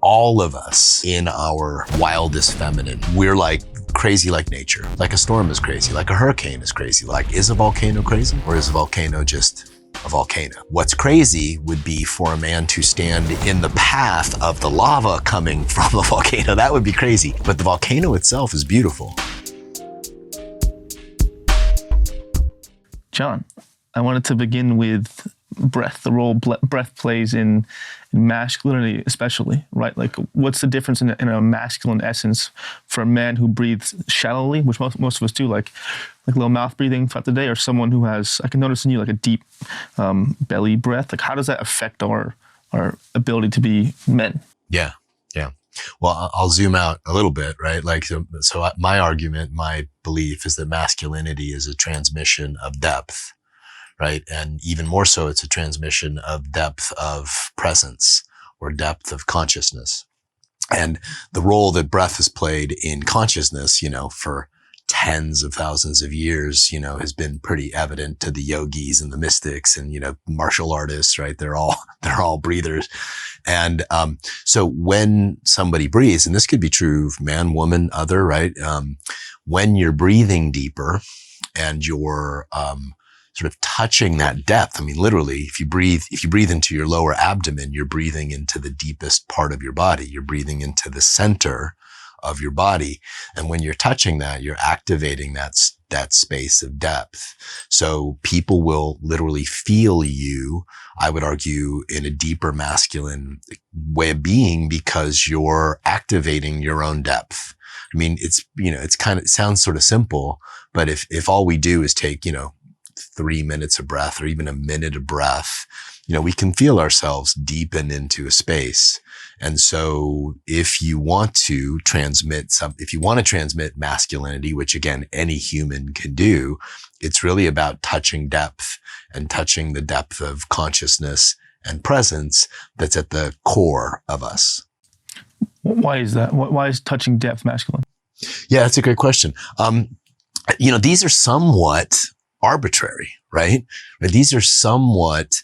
all of us in our wildest feminine, we're like crazy like nature. Like a storm is crazy, like a hurricane is crazy. Like, is a volcano crazy, or is a volcano just a volcano? What's crazy would be for a man to stand in the path of the lava coming from a volcano. That would be crazy. But the volcano itself is beautiful. John, I wanted to begin with breath, the role breath plays in masculinity especially, right? Like, what's the difference in a masculine essence for a man who breathes shallowly, which most of us do, like little mouth breathing throughout the day, or someone who has, I can notice in you, like a deep belly breath? Like, how does that affect our ability to be men? Yeah. Well, I'll zoom out a little bit, right? Like, so my argument, my belief is that masculinity is a transmission of depth, right? And even more so, it's a transmission of depth of presence or depth of consciousness. And the role that breath has played in consciousness, for tens of thousands of years, has been pretty evident to the yogis and the mystics and, martial artists, right? They're all breathers. And, so when somebody breathes, and this could be true of man, woman, other, right? When you're breathing deeper and you're, sort of touching that depth. I mean, literally, if you breathe into your lower abdomen, you're breathing into the deepest part of your body. You're breathing into the center of your body. And when you're touching that, you're activating that space of depth. So people will literally feel you, I would argue, in a deeper masculine way of being, because you're activating your own depth. I mean, it sounds sort of simple, but if all we do is take, 3 minutes of breath or even a minute of breath, we can feel ourselves deepen into a space. And so if you want to transmit masculinity, which again, any human can do, it's really about touching depth and touching the depth of consciousness and presence that's at the core of us. Why is that? Why is touching depth masculine? Yeah, that's a great question. These are somewhat arbitrary, right? These are somewhat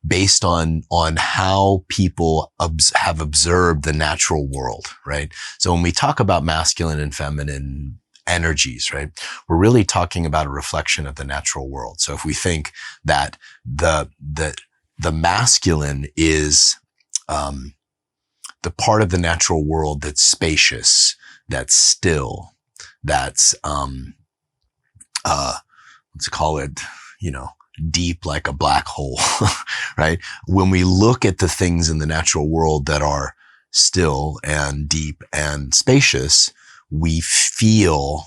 based on how people have observed the natural world, right? So when we talk about masculine and feminine energies, right, we're really talking about a reflection of the natural world. So if we think that the masculine is the part of the natural world that's spacious, that's still, that's let's call it, deep like a black hole, right? When we look at the things in the natural world that are still and deep and spacious, we feel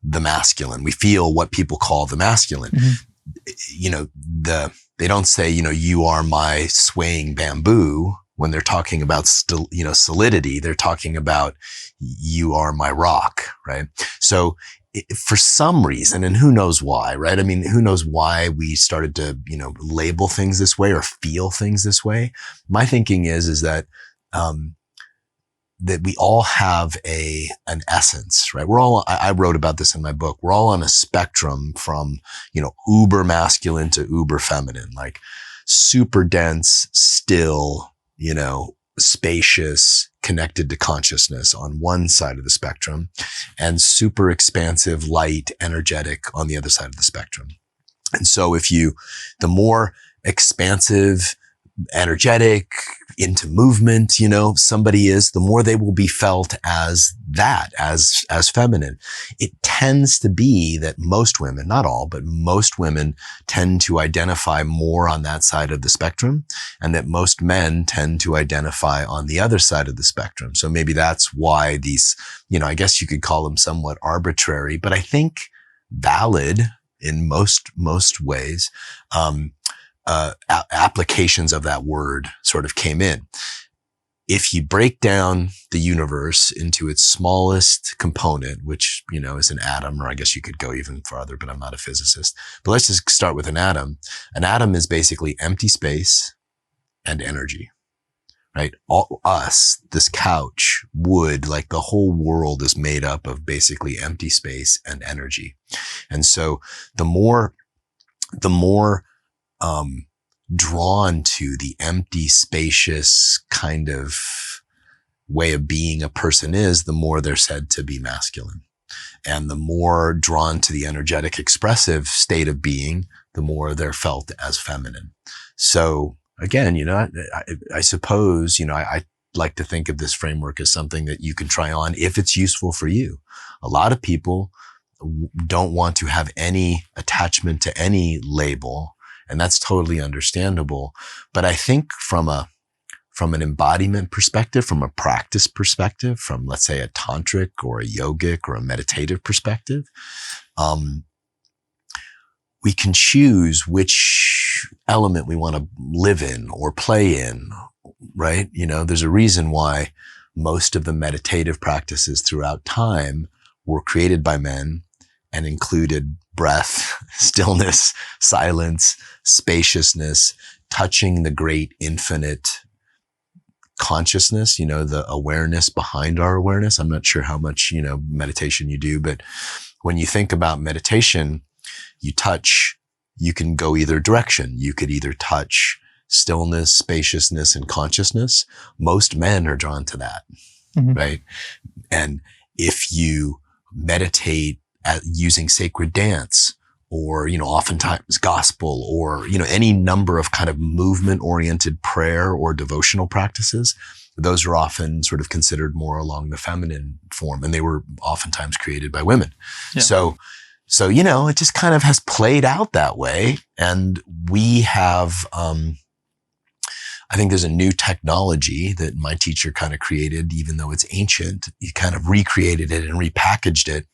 the masculine. We feel what people call the masculine. Mm-hmm. They don't say, you are my swaying bamboo when they're talking about solidity. They're talking about you are my rock, right? So for some reason, and who knows why, right? I mean, who knows why we started to, label things this way or feel things this way? My thinking is that, that we all have an essence, right? I wrote about this in my book. We're all on a spectrum from, uber masculine to uber feminine, like super dense, still, spacious, connected to consciousness on one side of the spectrum, and super expansive, light, energetic on the other side of the spectrum. And so the more expansive, energetic, into movement, somebody is, the more they will be felt as feminine. It tends to be that most women, not all, but most women tend to identify more on that side of the spectrum, and that most men tend to identify on the other side of the spectrum. So maybe that's why these, I guess you could call them somewhat arbitrary, but I think valid in most ways, applications of that word sort of came in. If you break down the universe into its smallest component, which, is an atom, or I guess you could go even farther, but I'm not a physicist. But let's just start with an atom. An atom is basically empty space and energy, right? This couch, wood, like the whole world is made up of basically empty space and energy. And so the more drawn to the empty, spacious kind of way of being a person is, the more they're said to be masculine. And the more drawn to the energetic, expressive state of being, the more they're felt as feminine. So again, I suppose, I like to think of this framework as something that you can try on if it's useful for you. A lot of people don't want to have any attachment to any label, and that's totally understandable. But I think from an embodiment perspective, from a practice perspective, from, let's say, a tantric or a yogic or a meditative perspective, we can choose which element we want to live in or play in, right? There's a reason why most of the meditative practices throughout time were created by men and included breath, stillness, silence, spaciousness, touching the great infinite consciousness, the awareness behind our awareness. I'm not sure how much, meditation you do, but when you think about meditation, you can go either direction. You could either touch stillness, spaciousness, and consciousness. Most men are drawn to that, right? And if you meditate using sacred dance or, oftentimes gospel or, any number of kind of movement oriented prayer or devotional practices, those are often sort of considered more along the feminine form, and they were oftentimes created by women. Yeah. So, it just kind of has played out that way. And we have, I think there's a new technology that my teacher kind of created, even though it's ancient. He kind of recreated it and repackaged it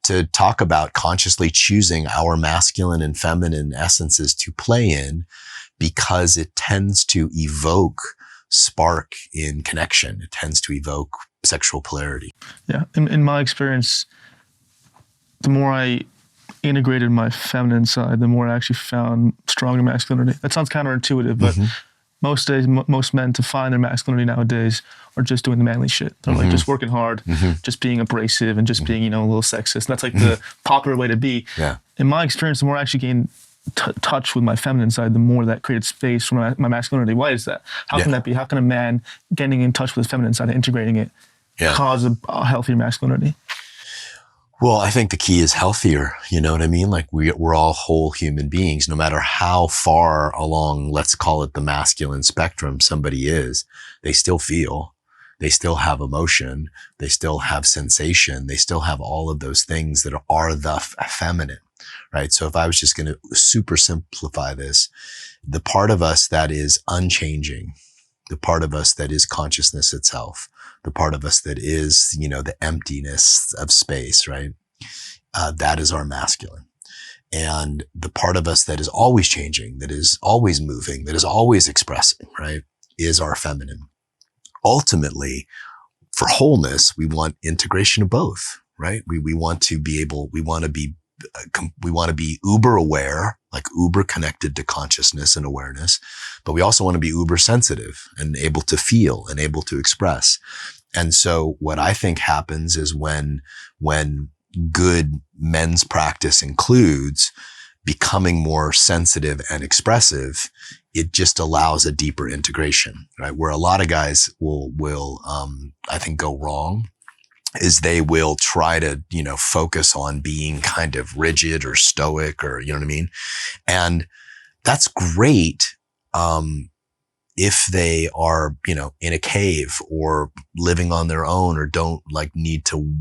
to talk about consciously choosing our masculine and feminine essences to play in, because it tends to evoke spark in connection. It tends to evoke sexual polarity. Yeah. In my experience, the more I integrated my feminine side, the more I actually found stronger masculinity. That sounds counterintuitive, but most days, most men to find their masculinity nowadays are just doing the manly shit. They're like just working hard, just being abrasive and just being, a little sexist. And that's like the popular way to be. Yeah. In my experience, the more I actually gained touch with my feminine side, the more that created space for my masculinity. Why is that? How can that be? How can a man getting in touch with his feminine side and integrating it cause a healthier masculinity? Well, I think the key is healthier. You know what I mean? Like we're all whole human beings, no matter how far along, let's call it the masculine spectrum somebody is, they still feel, they still have emotion, they still have sensation, they still have all of those things that are the feminine, right? So if I was just going to super simplify this, the part of us that is unchanging, the part of us that is consciousness itself, the part of us that is, the emptiness of space, right? That is our masculine. And the part of us that is always changing, that is always moving, that is always expressing, right, is our feminine. Ultimately, for wholeness, we want integration of both, right? We want to be uber aware, like uber connected to consciousness and awareness, but we also want to be uber sensitive and able to feel and able to express. And so what I think happens is when good men's practice includes becoming more sensitive and expressive, it just allows a deeper integration, right? Where a lot of guys will I think go wrong is they will try to, focus on being kind of rigid or stoic or, you know what I mean? And that's great. If they are, in a cave or living on their own or don't need to,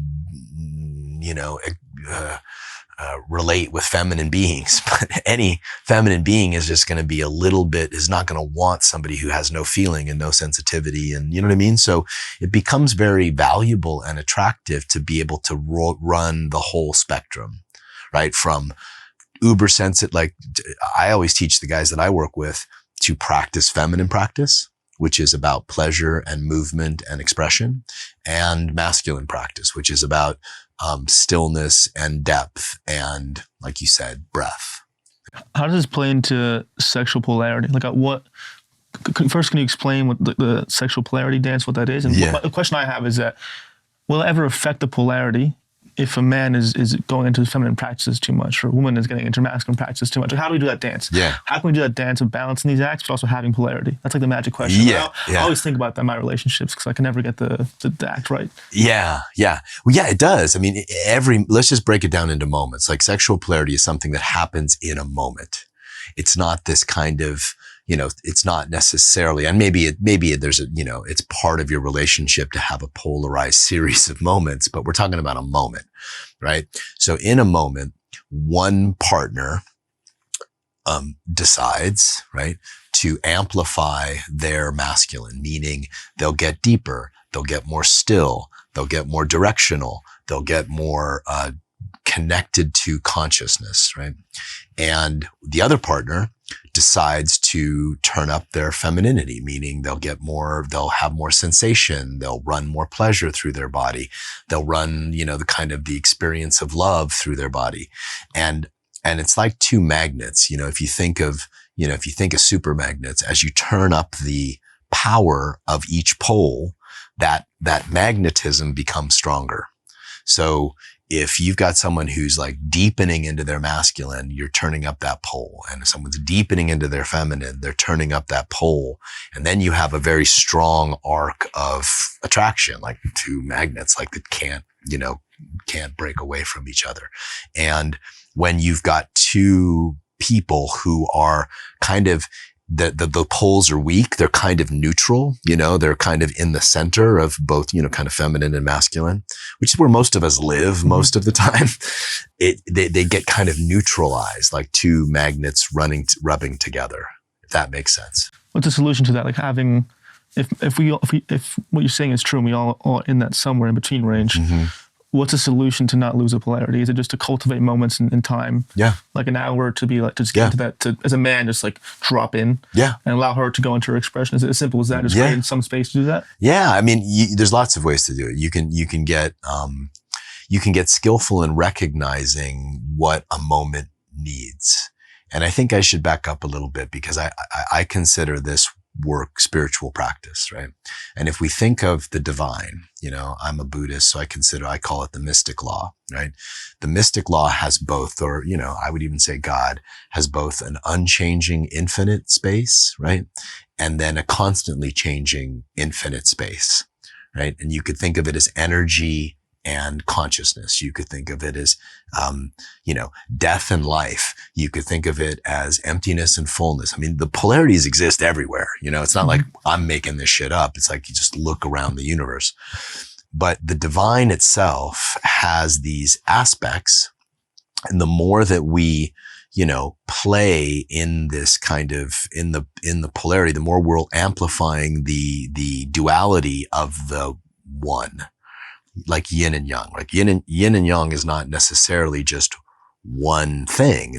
relate with feminine beings, but any feminine being is just going to be is not going to want somebody who has no feeling and no sensitivity. And you know what I mean? So it becomes very valuable and attractive to be able to run the whole spectrum, right? From uber sensitive, I always teach the guys that I work with to practice feminine practice, which is about pleasure and movement and expression, and masculine practice, which is about stillness and depth and, like you said, breath. How does this play into sexual polarity? First, can you explain what the sexual polarity dance, what that is? And the question I have is that, will it ever affect the polarity if a man is going into feminine practices too much, or a woman is getting into masculine practices too much? Like, how do we do that dance? Yeah. How can we do that dance of balancing these acts, but also having polarity? That's like the magic question. Yeah. I always think about that in my relationships because I can never get the act right. Yeah. Yeah. Well, yeah, it does. I mean, let's just break it down into moments. Like sexual polarity is something that happens in a moment. It's not this kind of, it's not necessarily, and maybe there's it's part of your relationship to have a polarized series of moments, but we're talking about a moment, right? So in a moment, one partner, decides, right, to amplify their masculine, meaning they'll get deeper, they'll get more still, they'll get more directional, they'll get more, connected to consciousness, right? And the other partner decides to turn up their femininity, meaning they'll have more sensation, they'll run more pleasure through their body, they'll run, the experience of love through their body. And it's like two magnets, if you think of super magnets, as you turn up the power of each pole, that magnetism becomes stronger. So if you've got someone who's like deepening into their masculine, you're turning up that pole. And if someone's deepening into their feminine, they're turning up that pole. And then you have a very strong arc of attraction, like two magnets, like that can't break away from each other. And when you've got two people who are kind of, the poles are weak, they're kind of neutral, they're kind of in the center of both, kind of feminine and masculine, which is where most of us live most of the time. They get kind of neutralized, like two magnets rubbing together, if that makes sense. What's the solution to that? Like having, if what you're saying is true and we all are in that somewhere in between range, what's a solution to not lose a polarity? Is it just to cultivate moments in time? Yeah. Like an hour to be like, to just get into that, to, as a man, just like drop in. Yeah. And allow her to go into her expression. Is it as simple as that? Just create some space to do that? Yeah. I mean, there's lots of ways to do it. You can get skillful in recognizing what a moment needs. And I think I should back up a little bit because I consider this work spiritual practice, right? And if we think of the divine, I'm a Buddhist, so I call it the mystic law, right? The mystic law has both, or, I would even say God has both an unchanging infinite space, right? And then a constantly changing infinite space, right? And you could think of it as energy and consciousness. You could think of it as, death and life. You could think of it as emptiness and fullness. I mean, the polarities exist everywhere. It's not like I'm making this shit up. It's like you just look around the universe. But the divine itself has these aspects. And the more that we, play in this kind of, in the polarity, the more we're amplifying the duality of the one. Like yin and yang. Like yin and yang is not necessarily just one thing.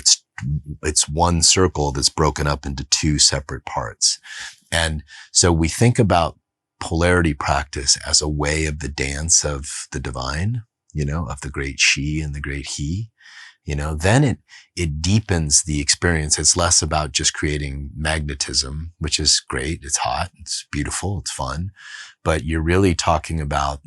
It's one circle that's broken up into two separate parts. And so we think about polarity practice as a way of the dance of the divine, of the great she and the great he. Then it deepens the experience. It's less about just creating magnetism, which is great. It's hot. It's beautiful. It's fun. But you're really talking about,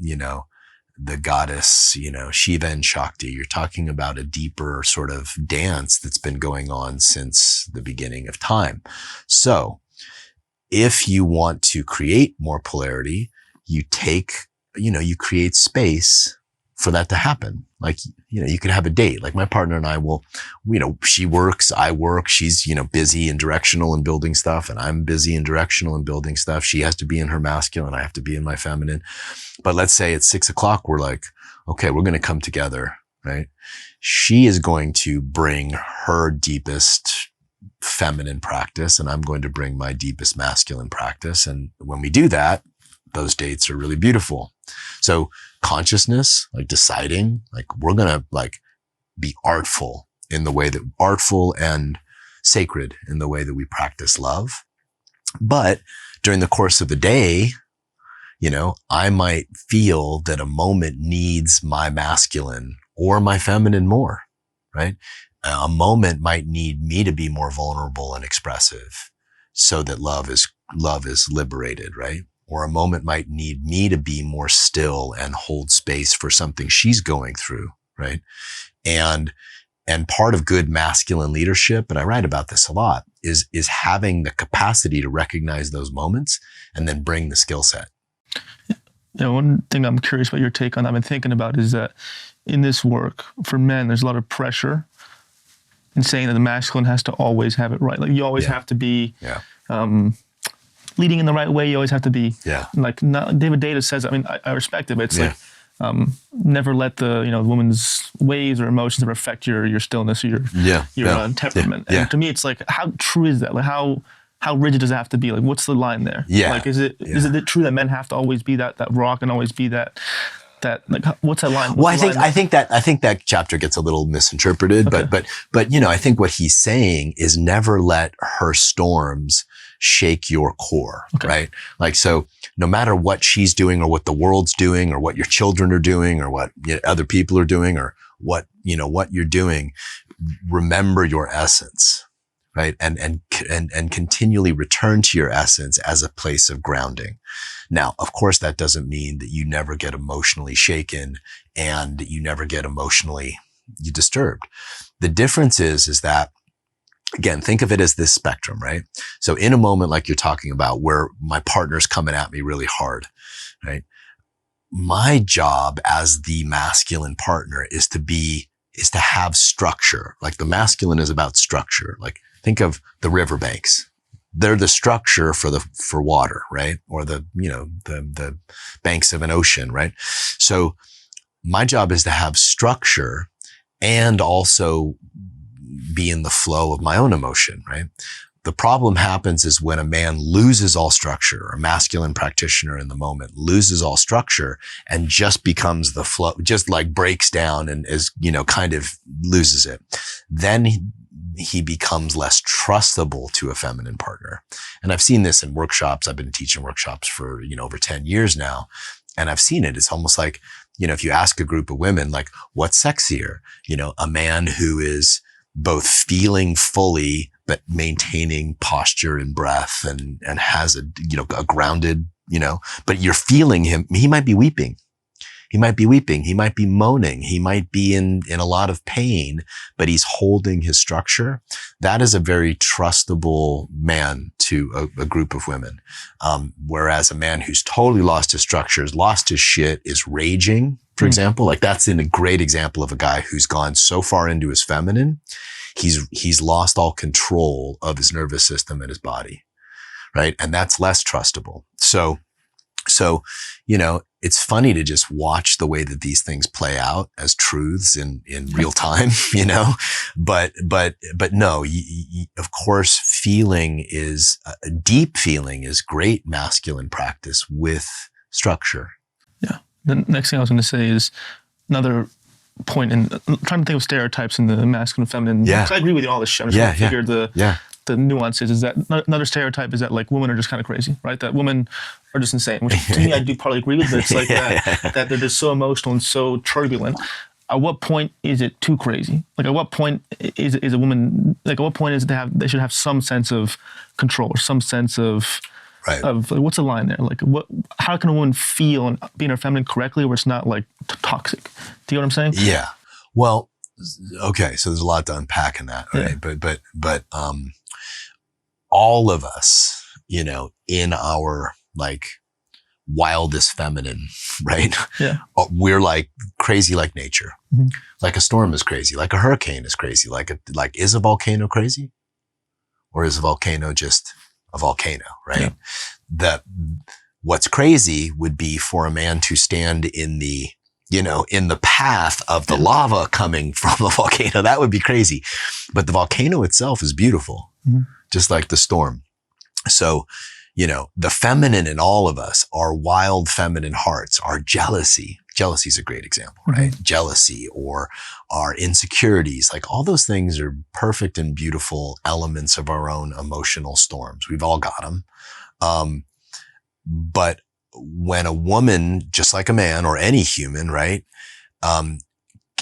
the goddess, Shiva and Shakti. You're talking about a deeper sort of dance that's been going on since the beginning of time. So if you want to create more polarity, you create space for that to happen. Like, you could have a date. Like my partner and I will, she works, I work. She's, busy and directional and building stuff. And I'm busy and directional and building stuff. She has to be in her masculine. I have to be in my feminine. But let's say at 6 o'clock, we're like, okay, we're going to come together, right? She is going to bring her deepest feminine practice and I'm going to bring my deepest masculine practice. And when we do that, those dates are really beautiful. So consciousness, like deciding, like we're going to like be artful and sacred in the way that we practice love. But during the course of the day, I might feel that a moment needs my masculine or my feminine more, right? A moment might need me to be more vulnerable and expressive so that love is liberated, right? Or a moment might need me to be more still and hold space for something she's going through, right? And part of good masculine leadership, and I write about this a lot, is having the capacity to recognize those moments and then bring the skill set. One thing I'm curious about your take on, I've been thinking about, is that in this work for men, there's a lot of pressure in saying that the masculine has to always have it right. Like you always have to be leading in the right way. You always have to be like, not, David Data says, I mean, I respect it, but it's like, never let the woman's ways or emotions ever affect your stillness or your temperament. And to me, it's like, how true is that? Like how rigid does it have to be? Like, what's the line there? Like, is it true that men have to always be that rock and always be that like, what's that line? I think that chapter gets a little misinterpreted, but I think what he's saying is never let her storms shake your core, right? Like, so no matter what she's doing or what the world's doing or what your children are doing or what other people are doing or what you're doing, remember your essence, right? And continually return to your essence as a place of grounding. Now, of course, that doesn't mean that you never get emotionally shaken and you never get emotionally disturbed. The difference is that, again, think of it as this spectrum, right? So in a moment like you're talking about where my partner's coming at me really hard, right? My job as the masculine partner is to have structure. Like the masculine is about structure. Like think of the riverbanks. They're the structure for water, right? Or the banks of an ocean, right? So my job is to have structure and also be in the flow of my own emotion, right? The problem happens is when a man loses all structure, or a masculine practitioner in the moment loses all structure and just becomes the flow, just like breaks down and is, kind of loses it. Then he becomes less trustable to a feminine partner. And I've seen this in workshops. I've been teaching workshops for, over 10 years now. And I've seen it. It's almost like, if you ask a group of women, like, what's sexier? A man who is both feeling fully, but maintaining posture and breath and has a grounded, but you're feeling him. He might be weeping. He might be weeping. He might be moaning. He might be in a lot of pain, but he's holding his structure. That is a very trustable man to a group of women. Whereas a man who's totally lost his structures, lost his shit, is raging, for example, like that's a great example of a guy who's gone so far into his feminine. He's lost all control of his nervous system and his body, right? And that's less trustable. So, it's funny to just watch the way that these things play out as truths in real time, but no, of course, deep feeling is great masculine practice with structure. Yeah. The next thing I was going to say is another point in trying to think of stereotypes in the masculine and feminine. Yeah. I agree with you on all this shit. I'm just trying to figure the nuances. Is that another stereotype is that like women are just kind of crazy, right? That women are just insane, which to me I do probably agree with, but it's like that they're just so emotional and so turbulent. At what point is it too crazy? Like at what point is a woman, like at what point is it they should have some sense of control or some sense of like, what's the line there? Like how can a woman feel and be in her feminine correctly where it's not like toxic? Do you know what I'm saying? Yeah. Well, okay. So there's a lot to unpack in that, right? Yeah. But all of us, in our like wildest feminine, right? Yeah. We're like crazy like nature. Mm-hmm. Like a storm is crazy. Like a hurricane is crazy. Like is a volcano crazy? Or is a volcano just a volcano, right? Yeah. What's crazy would be for a man to stand in the path of the lava coming from a volcano. That would be crazy. But the volcano itself is beautiful, just like the storm. So, the feminine in all of us, our wild feminine hearts, our jealousy. Jealousy is a great example, right? Mm-hmm. Jealousy or our insecurities, like all those things are perfect and beautiful elements of our own emotional storms. We've all got them. But when a woman, just like a man or any human, right,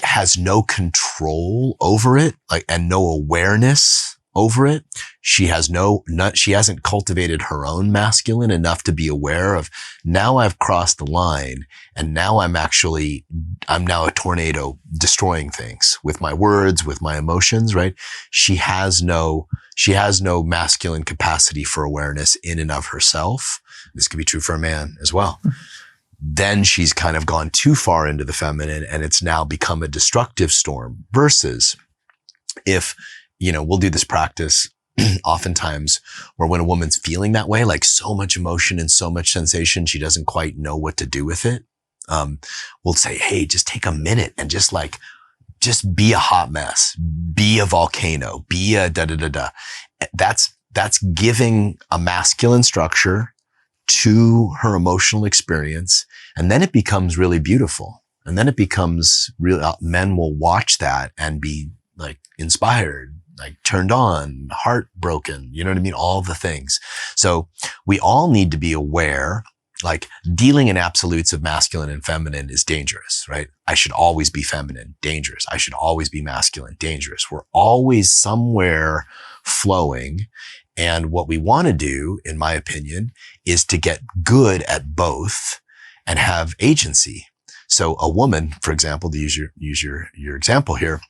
has no control over it, like, and no awareness over it. She hasn't cultivated her own masculine enough to be aware of, now I've crossed the line and now I'm now a tornado destroying things with my words, with my emotions, right? She has no masculine capacity for awareness in and of herself. This could be true for a man as well. Then she's kind of gone too far into the feminine and it's now become a destructive storm versus if, we'll do this practice oftentimes where when a woman's feeling that way, like so much emotion and so much sensation, she doesn't quite know what to do with it. We'll say, hey, just take a minute and just be a hot mess, be a volcano, be a da-da-da-da. That's giving a masculine structure to her emotional experience. And then it becomes really beautiful. And then it becomes real, men will watch that and be like inspired, like turned on, heartbroken, you know what I mean? All the things. So we all need to be aware, like dealing in absolutes of masculine and feminine is dangerous, right? I should always be feminine, dangerous. I should always be masculine, dangerous. We're always somewhere flowing. And what we want to do, in my opinion, is to get good at both and have agency. So a woman, for example, to use your example here,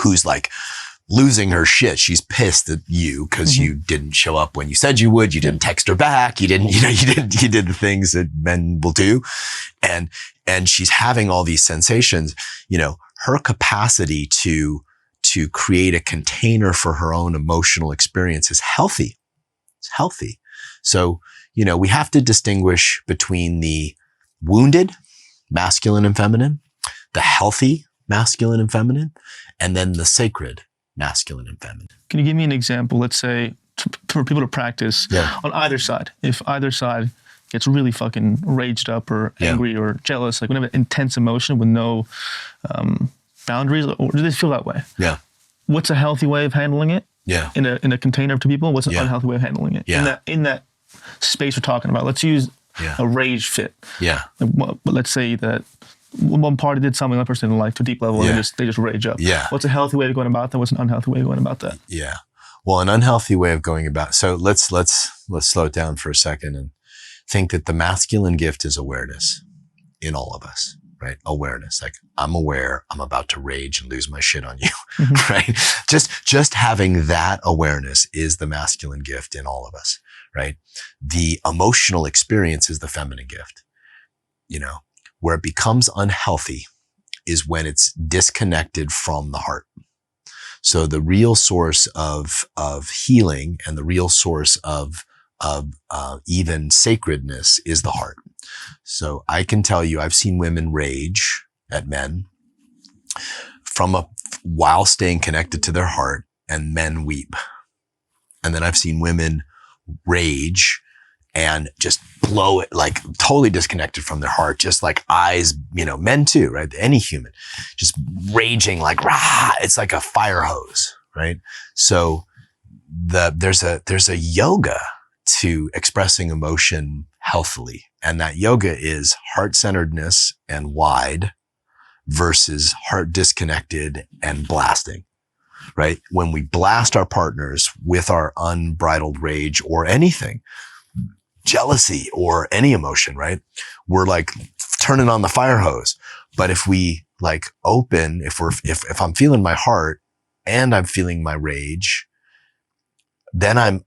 who's like losing her shit. She's pissed at you because you didn't show up when you said you would. You didn't text her back. You did the things that men will do. And she's having all these sensations, her capacity to create a container for her own emotional experience is healthy. It's healthy. So, we have to distinguish between the wounded, masculine and feminine, the healthy, masculine and feminine, and then the sacred, masculine and feminine. Can you give me an example, let's say, for people to practice on either side? If either side gets really fucking raged up or angry or jealous, like whenever intense emotion with no boundaries, or do they feel that way? Yeah. What's a healthy way of handling it? Yeah. In a container of two people? What's an unhealthy way of handling it? Yeah. In that space we're talking about. Let's use a rage fit. Yeah. But let's say that one party did something that person didn't like to a deep level and they just rage up. Yeah. What's a healthy way of going about that? What's an unhealthy way of going about that? Yeah. Well, an unhealthy way of going about, so let's slow it down for a second and think that the masculine gift is awareness in all of us, right? Awareness. Like, I'm aware I'm about to rage and lose my shit on you, right? Just having that awareness is the masculine gift in all of us, right? The emotional experience is the feminine gift. Where it becomes unhealthy is when it's disconnected from the heart. So the real source of healing and the real source of even sacredness is the heart. So I can tell you, I've seen women rage at men while staying connected to their heart, and men weep. And then I've seen women rage and just blow it, like totally disconnected from their heart, just like eyes, men too, right? Any human, just raging like, rah, it's like a fire hose, right? So there's a yoga to expressing emotion healthily. And that yoga is heart-centeredness and wide versus heart disconnected and blasting, right? When we blast our partners with our unbridled rage or anything, jealousy or any emotion, right? We're like turning on the fire hose. But if we like open, if I'm feeling my heart and I'm feeling my rage, then I'm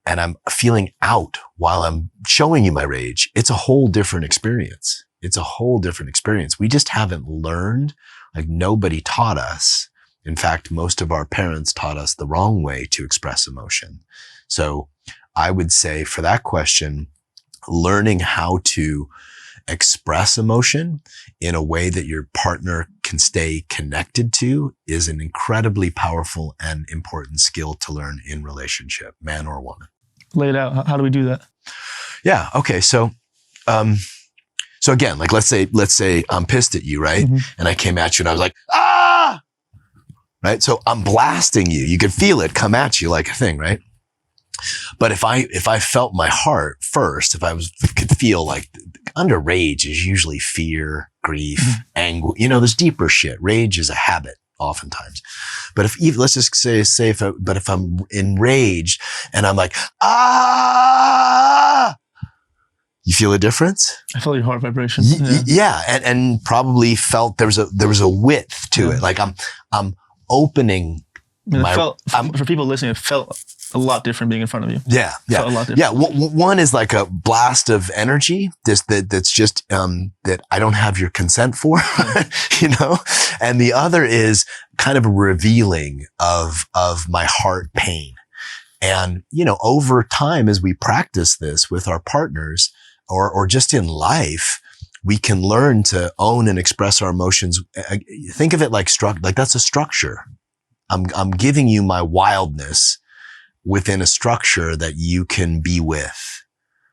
feeling out while I'm showing you my rage, it's a whole different experience. It's a whole different experience. We just haven't learned, like nobody taught us. In fact, most of our parents taught us the wrong way to express emotion. So I would say for that question, learning how to express emotion in a way that your partner can stay connected to is an incredibly powerful and important skill to learn in relationship, man or woman. Lay it out. How do we do that? Yeah. Okay. So again, like let's say I'm pissed at you, right? And I came at you and I was like, ah, right? So I'm blasting you. You could feel it come at you like a thing, right? But if I felt my heart first, could feel like under rage is usually fear, grief, anger, there's deeper shit. Rage is a habit. oftentimes. But let's just say if I'm enraged and I'm like, ah, you feel a difference? I feel your heart vibration. Yeah. And probably felt there was a width to it. Like I'm opening. For people listening, it felt a lot different being in front of you. Yeah. Yeah. A lot different. Yeah. One is like a blast of energy that's just, that I don't have your consent for, and the other is kind of a revealing of my heart pain. And, over time, as we practice this with our partners or just in life, we can learn to own and express our emotions. Think of it like that's a structure. I'm giving you my wildness within a structure that you can be with,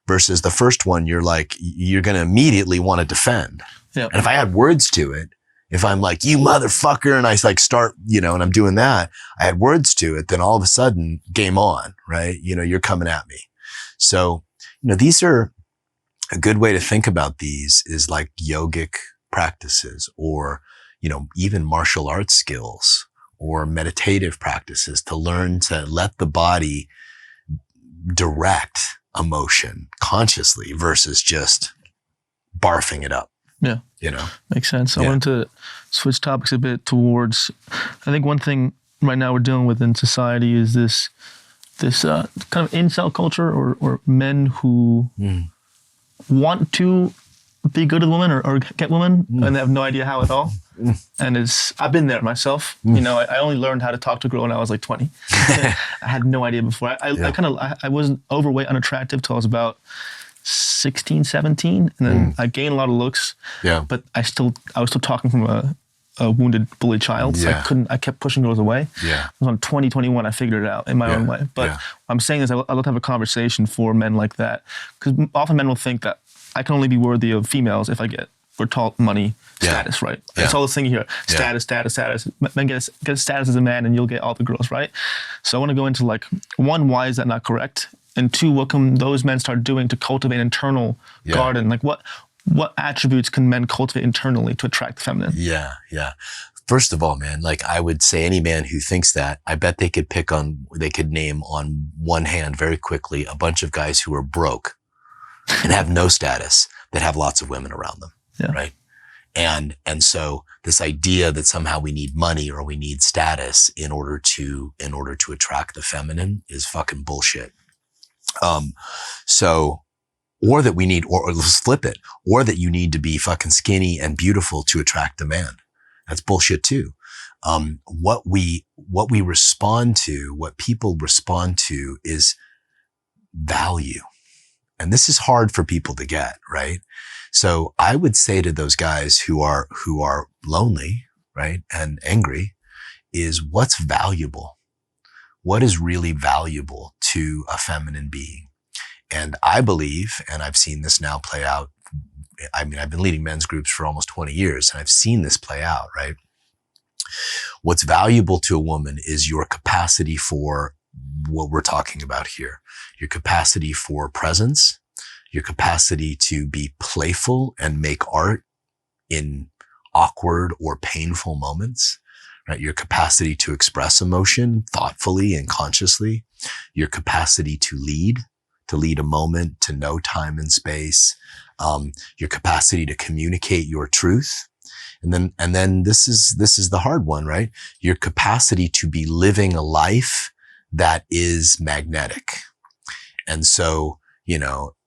versus the first one, you're going to immediately want to defend. Yeah. And if I add words to it, if I'm like, you motherfucker, and I start, and I'm doing that, I add words to it, then all of a sudden, game on, right? You're coming at me. So, these are a good way to think about these is like yogic practices or, even martial arts skills or meditative practices to learn to let the body direct emotion consciously versus just barfing it up. Yeah. Makes sense. I wanted to switch topics a bit towards, I think one thing right now we're dealing with in society is this kind of incel culture or men who want to be good with women or get women and they have no idea how at all. And I've been there myself. I only learned how to talk to a girl when I was like 20. I had no idea before. I wasn't overweight, unattractive till I was about 16, 17. And then I gained a lot of looks. Yeah. But I was still talking from a wounded, bullied child. So I kept pushing girls away. Yeah. I was on 2021, I figured it out in my own way. But I'm saying is I'd love to have a conversation for men like that. Because often men will think that I can only be worthy of females if I get tall, money, status, right? Yeah. That's all this thing here. Status. Men get status as a man and you'll get all the girls, right? So I want to go into like, one, why is that not correct? And two, what can those men start doing to cultivate an internal garden? Like what attributes can men cultivate internally to attract the feminine? Yeah. First of all, man, like I would say any man who thinks that, I bet they could name on one hand very quickly a bunch of guys who are broke and have no status that have lots of women around them. Yeah. Right. And so this idea that somehow we need money or we need status in order to attract the feminine is fucking bullshit. Or that we need, or let's flip it, or that you need to be fucking skinny and beautiful to attract a man. That's bullshit too. What we respond to, what people respond to is value. And this is hard for people to get, right? So I would say to those guys who are lonely, right, and angry, is what's valuable? What is really valuable to a feminine being? And I believe, and I've seen this now play out. I mean, I've been leading men's groups for almost 20 years, and I've seen this play out, right? What's valuable to a woman is your capacity for what we're talking about here. Your capacity for presence, your capacity to be playful and make art in awkward or painful moments, right? Your capacity to express emotion thoughtfully and consciously, your capacity to lead a moment, to know time and space, your capacity to communicate your truth. And then this is the hard one, right? Your capacity to be living a life that is magnetic. And so,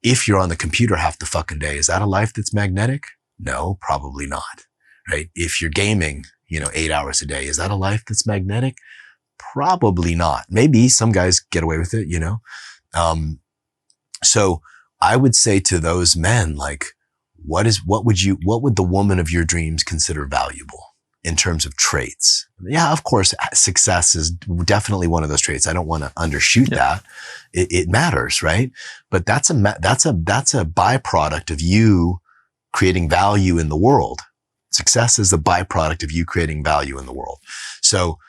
if you're on the computer half the fucking day, is that a life that's magnetic? No, probably not, right? If you're gaming, 8 hours a day, is that a life that's magnetic? Probably not. Maybe some guys get away with it, So I would say to those men, like, what would the woman of your dreams consider valuable in terms of traits? Yeah, of course, success is definitely one of those traits. I don't want to undershoot that. It matters, right? But that's a byproduct of you creating value in the world. Success is the byproduct of you creating value in the world. So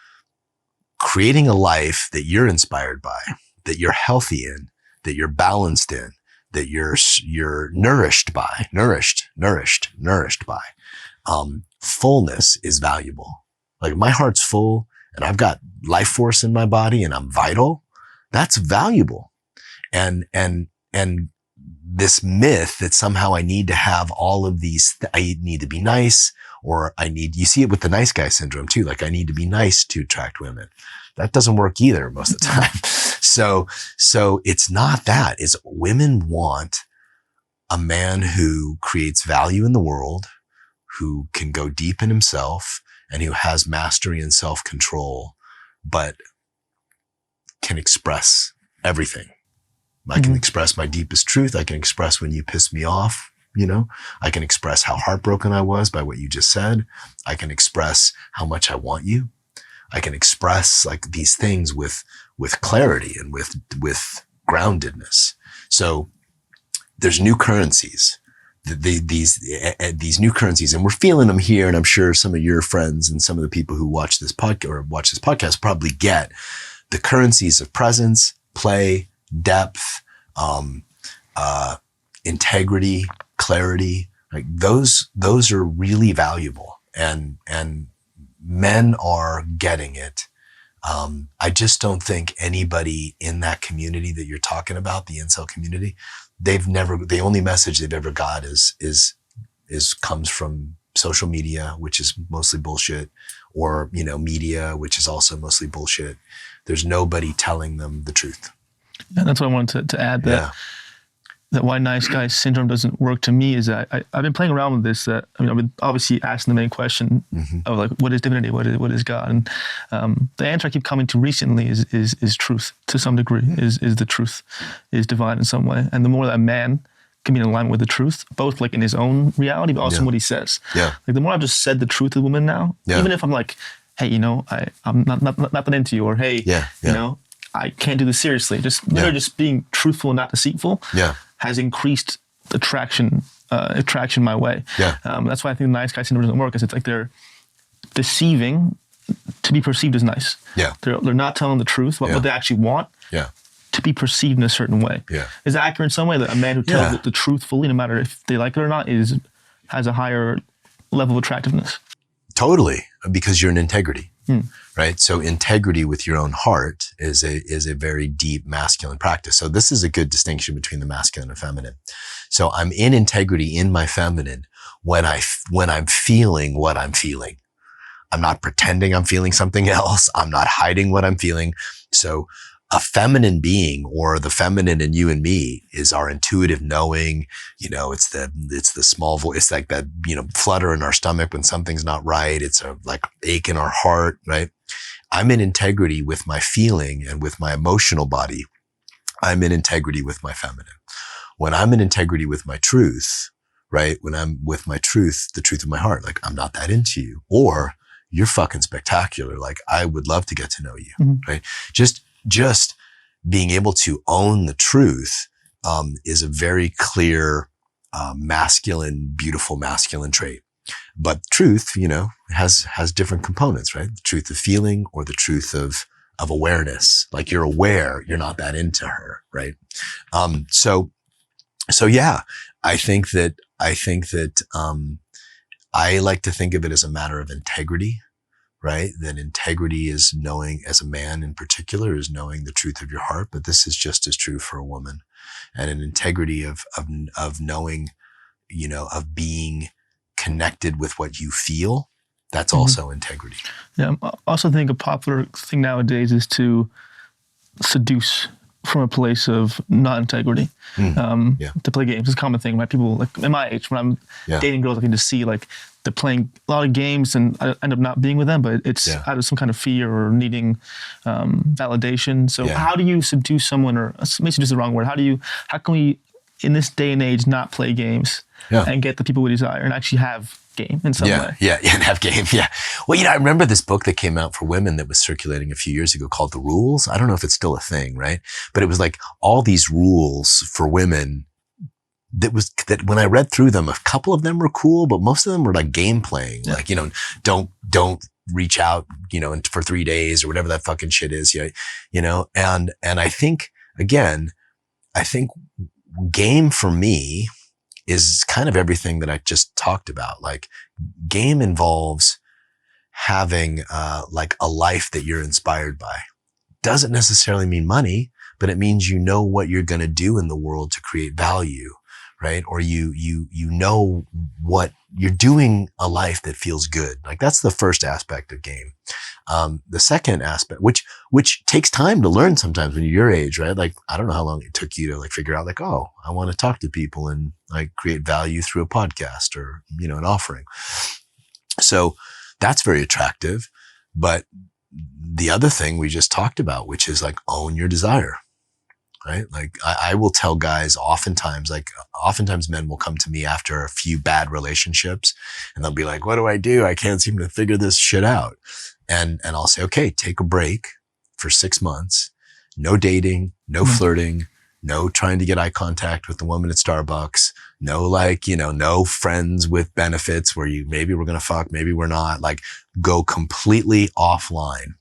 creating a life that you're inspired by, that you're healthy in, that you're balanced in, that you're nourished by, fullness is valuable. Like my heart's full and I've got life force in my body and I'm vital. That's valuable. And this myth that somehow I need to have all of these, I need to be nice, or you see it with the nice guy syndrome too. Like I need to be nice to attract women. That doesn't work either most of the time. So it's not that. It's women want a man who creates value in the world, who can go deep in himself and who has mastery and self-control, but can express everything. I can express my deepest truth. I can express when you piss me off. I can express how heartbroken I was by what you just said. I can express how much I want you. I can express like these things with clarity and with groundedness. So there's new currencies, these new currencies, and we're feeling them here. And I'm sure some of your friends and some of the people who watch this podcast probably get the currencies of presence, play, depth, integrity, clarity. Like those are really valuable, and men are getting it. I just don't think anybody in that community that you're talking about, the incel community, the only message they've ever got is comes from social media, which is mostly bullshit, or, media, which is also mostly bullshit. There's nobody telling them the truth. And that's what I wanted to add, that why nice guy syndrome doesn't work to me is that I've been playing around with this. I've been obviously asking the main question of like, what is divinity? What is God? And the answer I keep coming to recently is truth to some degree, is the truth, is divine in some way. And the more that a man can be in alignment with the truth, both like in his own reality, but also in what he says. Yeah. Like the more I've just said the truth to the woman now, even if I'm like, hey, I'm not that into you, or hey, I can't do this seriously. Just literally just being truthful and not deceitful has increased attraction my way. That's why I think the nice guy syndrome doesn't work, because it's like they're deceiving to be perceived as nice. They're not telling the truth, what they actually want to be perceived in a certain way. Is that accurate in some way, that a man who tells the truth fully, no matter if they like it or not, has a higher level of attractiveness? Totally, because you're in integrity. Right? So integrity with your own heart is a very deep masculine practice. So this is a good distinction between the masculine and feminine. So I'm in integrity in my feminine when I'm feeling what I'm feeling. I'm not pretending I'm feeling something else. I'm not hiding what I'm feeling. So a feminine being, or the feminine in you and me, is our intuitive knowing. It's the small voice. It's like that, flutter in our stomach when something's not right. It's a like ache in our heart, right? I'm in integrity with my feeling and with my emotional body. I'm in integrity with my feminine. When I'm in integrity with my truth, right? When I'm with my truth, the truth of my heart, like I'm not that into you, or you're fucking spectacular. Like I would love to get to know you, right? Just being able to own the truth is a very clear, masculine, beautiful masculine trait. But truth, has different components, right? The truth of feeling, or the truth of awareness. Like you're aware, you're not that into her, right? So yeah, I think that I like to think of it as a matter of integrity. Right? That integrity is knowing, as a man in particular, is knowing the truth of your heart, but this is just as true for a woman. And an integrity of knowing, of being connected with what you feel, that's also integrity. Yeah, I also think a popular thing nowadays is to seduce from a place of non-integrity, to play games. It's a common thing, right? People, like in my age, when I'm dating girls, I can just see like they're playing a lot of games and I end up not being with them, but it's out of some kind of fear or needing validation. So how do you seduce someone, or maybe seduce is the wrong word, how can we, in this day and age, not play games and get the people we desire and actually have game in some way? And have game, Well, I remember this book that came out for women that was circulating a few years ago called The Rules. I don't know if it's still a thing, right? But it was like all these rules for women that when I read through them, a couple of them were cool, but most of them were like game playing. Like, don't reach out, for 3 days or whatever that fucking shit is, and I think, again, game for me is kind of everything that I just talked about. Like game involves having like a life that you're inspired by. Doesn't necessarily mean money, but it means you know what you're going to do in the world to create value, right? Or you know what you're doing, a life that feels good. Like that's the first aspect of game. The second aspect, which takes time to learn sometimes when you're your age, right? Like, I don't know how long it took you to like figure out like, oh, I want to talk to people and like create value through a podcast or, you know, an offering. So that's very attractive. But the other thing we just talked about, which is like own your desire, right? Like I will tell guys oftentimes men will come to me after a few bad relationships and they'll be like, what do? I can't seem to figure this shit out. And I'll say, okay, take a break for 6 months. No dating, no flirting, no trying to get eye contact with the woman at Starbucks. No, like, you know, no friends with benefits where maybe we're going to fuck, maybe we're not. Like go completely offline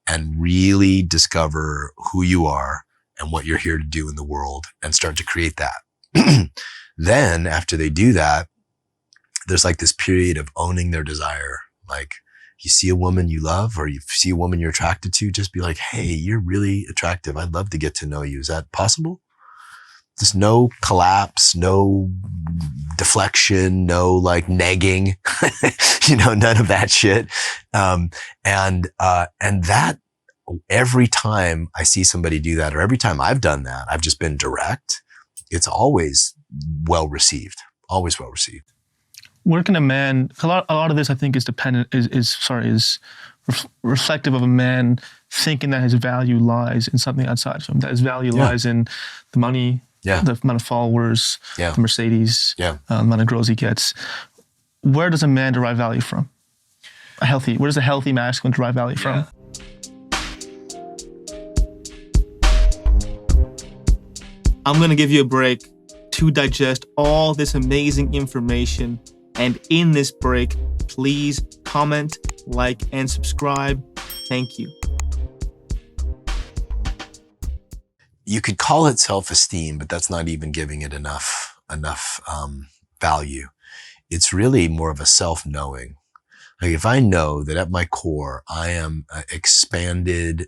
and really discover who you are and what you're here to do in the world and start to create that. Then after they do that, there's like this period of owning their desire. Like you see a woman you love or you see a woman you're attracted to, just be like, hey, you're really attractive. I'd love to get to know you. Is that possible? There's no collapse, no deflection, no like negging, you know, none of that shit. And that every time I see somebody do that, or every time I've done that, I've just been direct. It's always well received, always well received. Where can a man? A lot of this, I think, is reflective of a man thinking that his value lies in something outside of him. That his value lies in the money, the amount of followers, the Mercedes, the amount of girls he gets. Where does a man derive value from? Where does a healthy masculine derive value from? I'm gonna give you a break to digest all this amazing information. And in this break, please comment, like, and subscribe. Thank you. You could call it self-esteem, but that's not even giving it enough value. It's really more of a self-knowing. Like if I know that at my core, I am an expanded,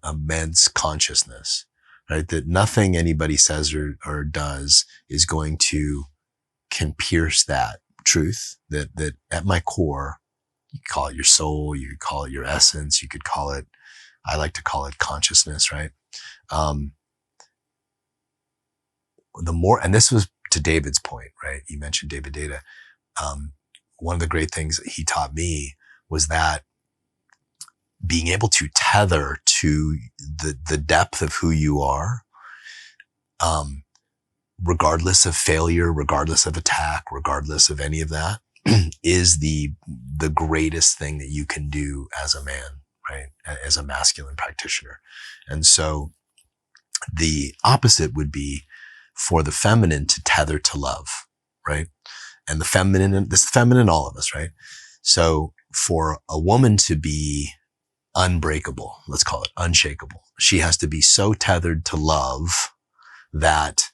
immense consciousness, right? That nothing anybody says or does is going to can pierce that truth, that at my core, you could call it your soul, you could call it your essence, you could call it, I like to call it consciousness, right? The more, and this was to David's point, right? You mentioned David Data. One of the great things that he taught me was that being able to tether to the depth of who you are, regardless of failure, regardless of attack, regardless of any of that, is the greatest thing that you can do as a man, right? As a masculine practitioner. And so the opposite would be for the feminine to tether to love, right? And the feminine, this is feminine, all of us, right? So for a woman to be unbreakable, let's call it unshakable, she has to be so tethered to love that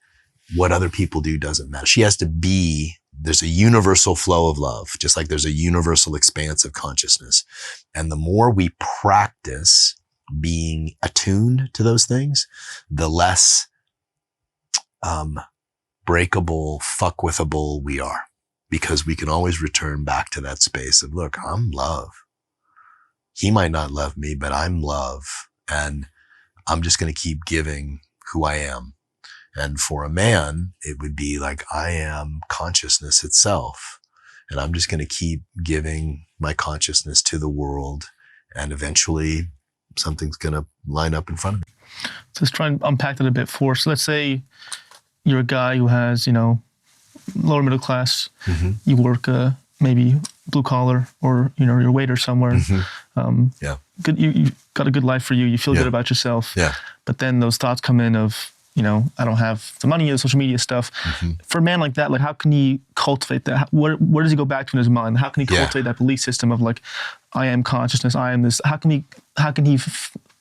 what other people do doesn't matter. She has to be, there's a universal flow of love, just like there's a universal expanse of consciousness. And the more we practice being attuned to those things, the less breakable, fuckwithable we are, because we can always return back to that space of, look, I'm love. He might not love me, but I'm love. And I'm just going to keep giving who I am. And for a man, it would be like, I am consciousness itself. And I'm just going to keep giving my consciousness to the world. And eventually something's going to line up in front of me. So let's try and unpack that a bit for us. So let's say you're a guy who has, lower middle class. Mm-hmm. You work maybe blue collar, or, you're a waiter somewhere. Mm-hmm. Good. You got a good life for you. You feel good about yourself. Yeah. But then those thoughts come in of, I don't have the money or the social media stuff. Mm-hmm. For a man like that, like, how can he cultivate that? Where does he go back to in his mind? How can he cultivate that belief system of like, I am consciousness, I am this? How can he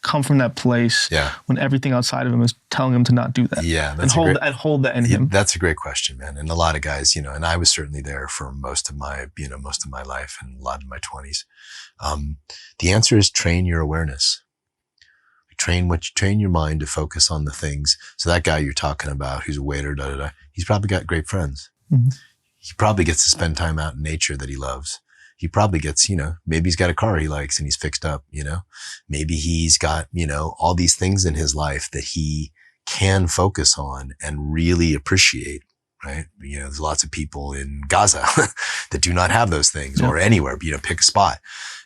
come from that place when everything outside of him is telling him to not do that? Yeah, and hold that in him. That's a great question, man. And a lot of guys, and I was certainly there for most of my life and a lot of my 20s. The answer is train your awareness. Train your mind to focus on the things. So that guy you're talking about, who's a waiter, he's probably got great friends. Mm-hmm. He probably gets to spend time out in nature that he loves. He probably gets, maybe he's got a car he likes and he's fixed up, maybe he's got, all these things in his life that he can focus on and really appreciate, right? There's lots of people in Gaza that do not have those things or anywhere, pick a spot.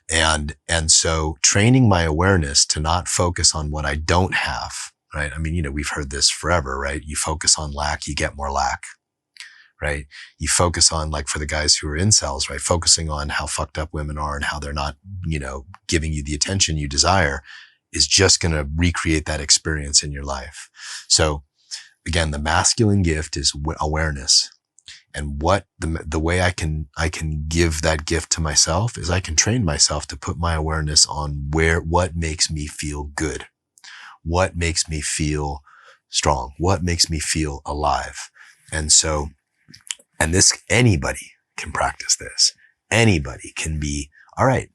And so training my awareness to not focus on what I don't have, right? I mean, we've heard this forever, right? You focus on lack, you get more lack. Right? You focus on, like for the guys who are incels, right? Focusing on how fucked up women are and how they're not, giving you the attention you desire is just going to recreate that experience in your life. So again, the masculine gift is awareness. And what the way I can give that gift to myself is I can train myself to put my awareness on what makes me feel good, what makes me feel strong, what makes me feel alive. And this, anybody can practice this. Anybody can be, all right,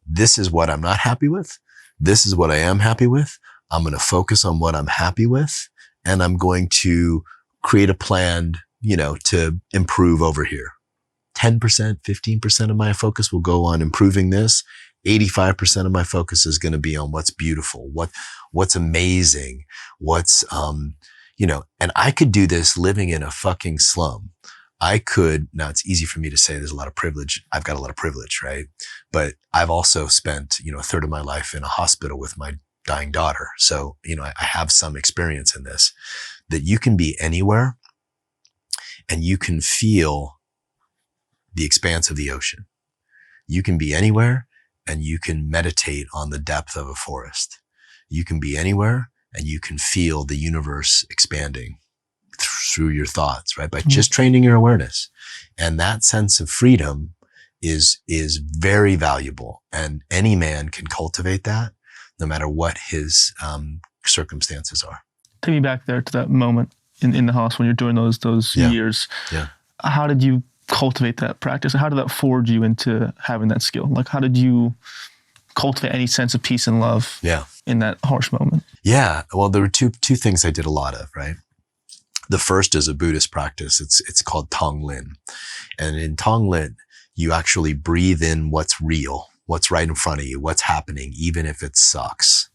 this is what I'm not happy with. This is what I am happy with. I'm going to focus on what I'm happy with. And I'm going to create a plan, to improve over here. 10%, 15% of my focus will go on improving this. 85% of my focus is going to be on what's beautiful, what's amazing, and I could do this living in a fucking slum. Now it's easy for me to say there's a lot of privilege. I've got a lot of privilege, right? But I've also spent, a third of my life in a hospital with my dying daughter. So, I have some experience in this, that you can be anywhere and you can feel the expanse of the ocean. You can be anywhere and you can meditate on the depth of a forest. You can be anywhere and you can feel the universe expanding through your thoughts, right? By just training your awareness. And that sense of freedom is very valuable. And any man can cultivate that no matter what his circumstances are. Take me back there to that moment in the house when you're doing those years. Yeah. How did you cultivate that practice? How did that forge you into having that skill? Like, how did you cultivate any sense of peace and love in that harsh moment? Yeah. Well, there were two things I did a lot of, right? The first is a Buddhist practice. It's called Tonglen. And in Tonglen, you actually breathe in what's real, what's right in front of you, what's happening, even if it sucks.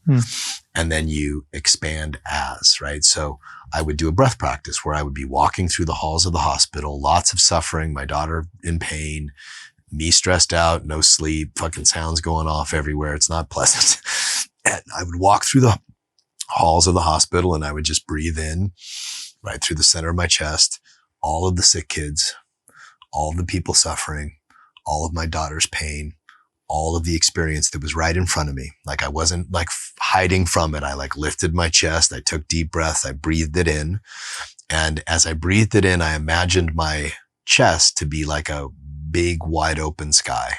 And then you expand as, right? So I would do a breath practice where I would be walking through the halls of the hospital, lots of suffering, my daughter in pain, me stressed out, no sleep, fucking sounds going off everywhere. It's not pleasant. And I would walk through the halls of the hospital and I would just breathe in right through the center of my chest, all of the sick kids, all of the people suffering, all of my daughter's pain, all of the experience that was right in front of me. Like I wasn't like hiding from it. I like lifted my chest. I took deep breaths. I breathed it in. And as I breathed it in, I imagined my chest to be like a big wide open sky,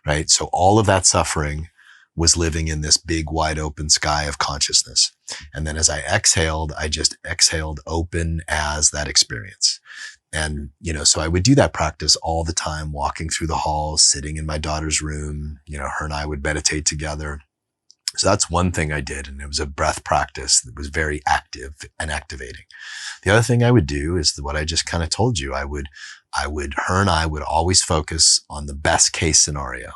right? So all of that suffering was living in this big wide open sky of consciousness. And then as I exhaled, I just exhaled open as that experience. And, so I would do that practice all the time, walking through the halls, sitting in my daughter's room, her and I would meditate together. So that's one thing I did. And it was a breath practice that was very active and activating. The other thing I would do is what I just kind of told you. Her and I would always focus on the best case scenario.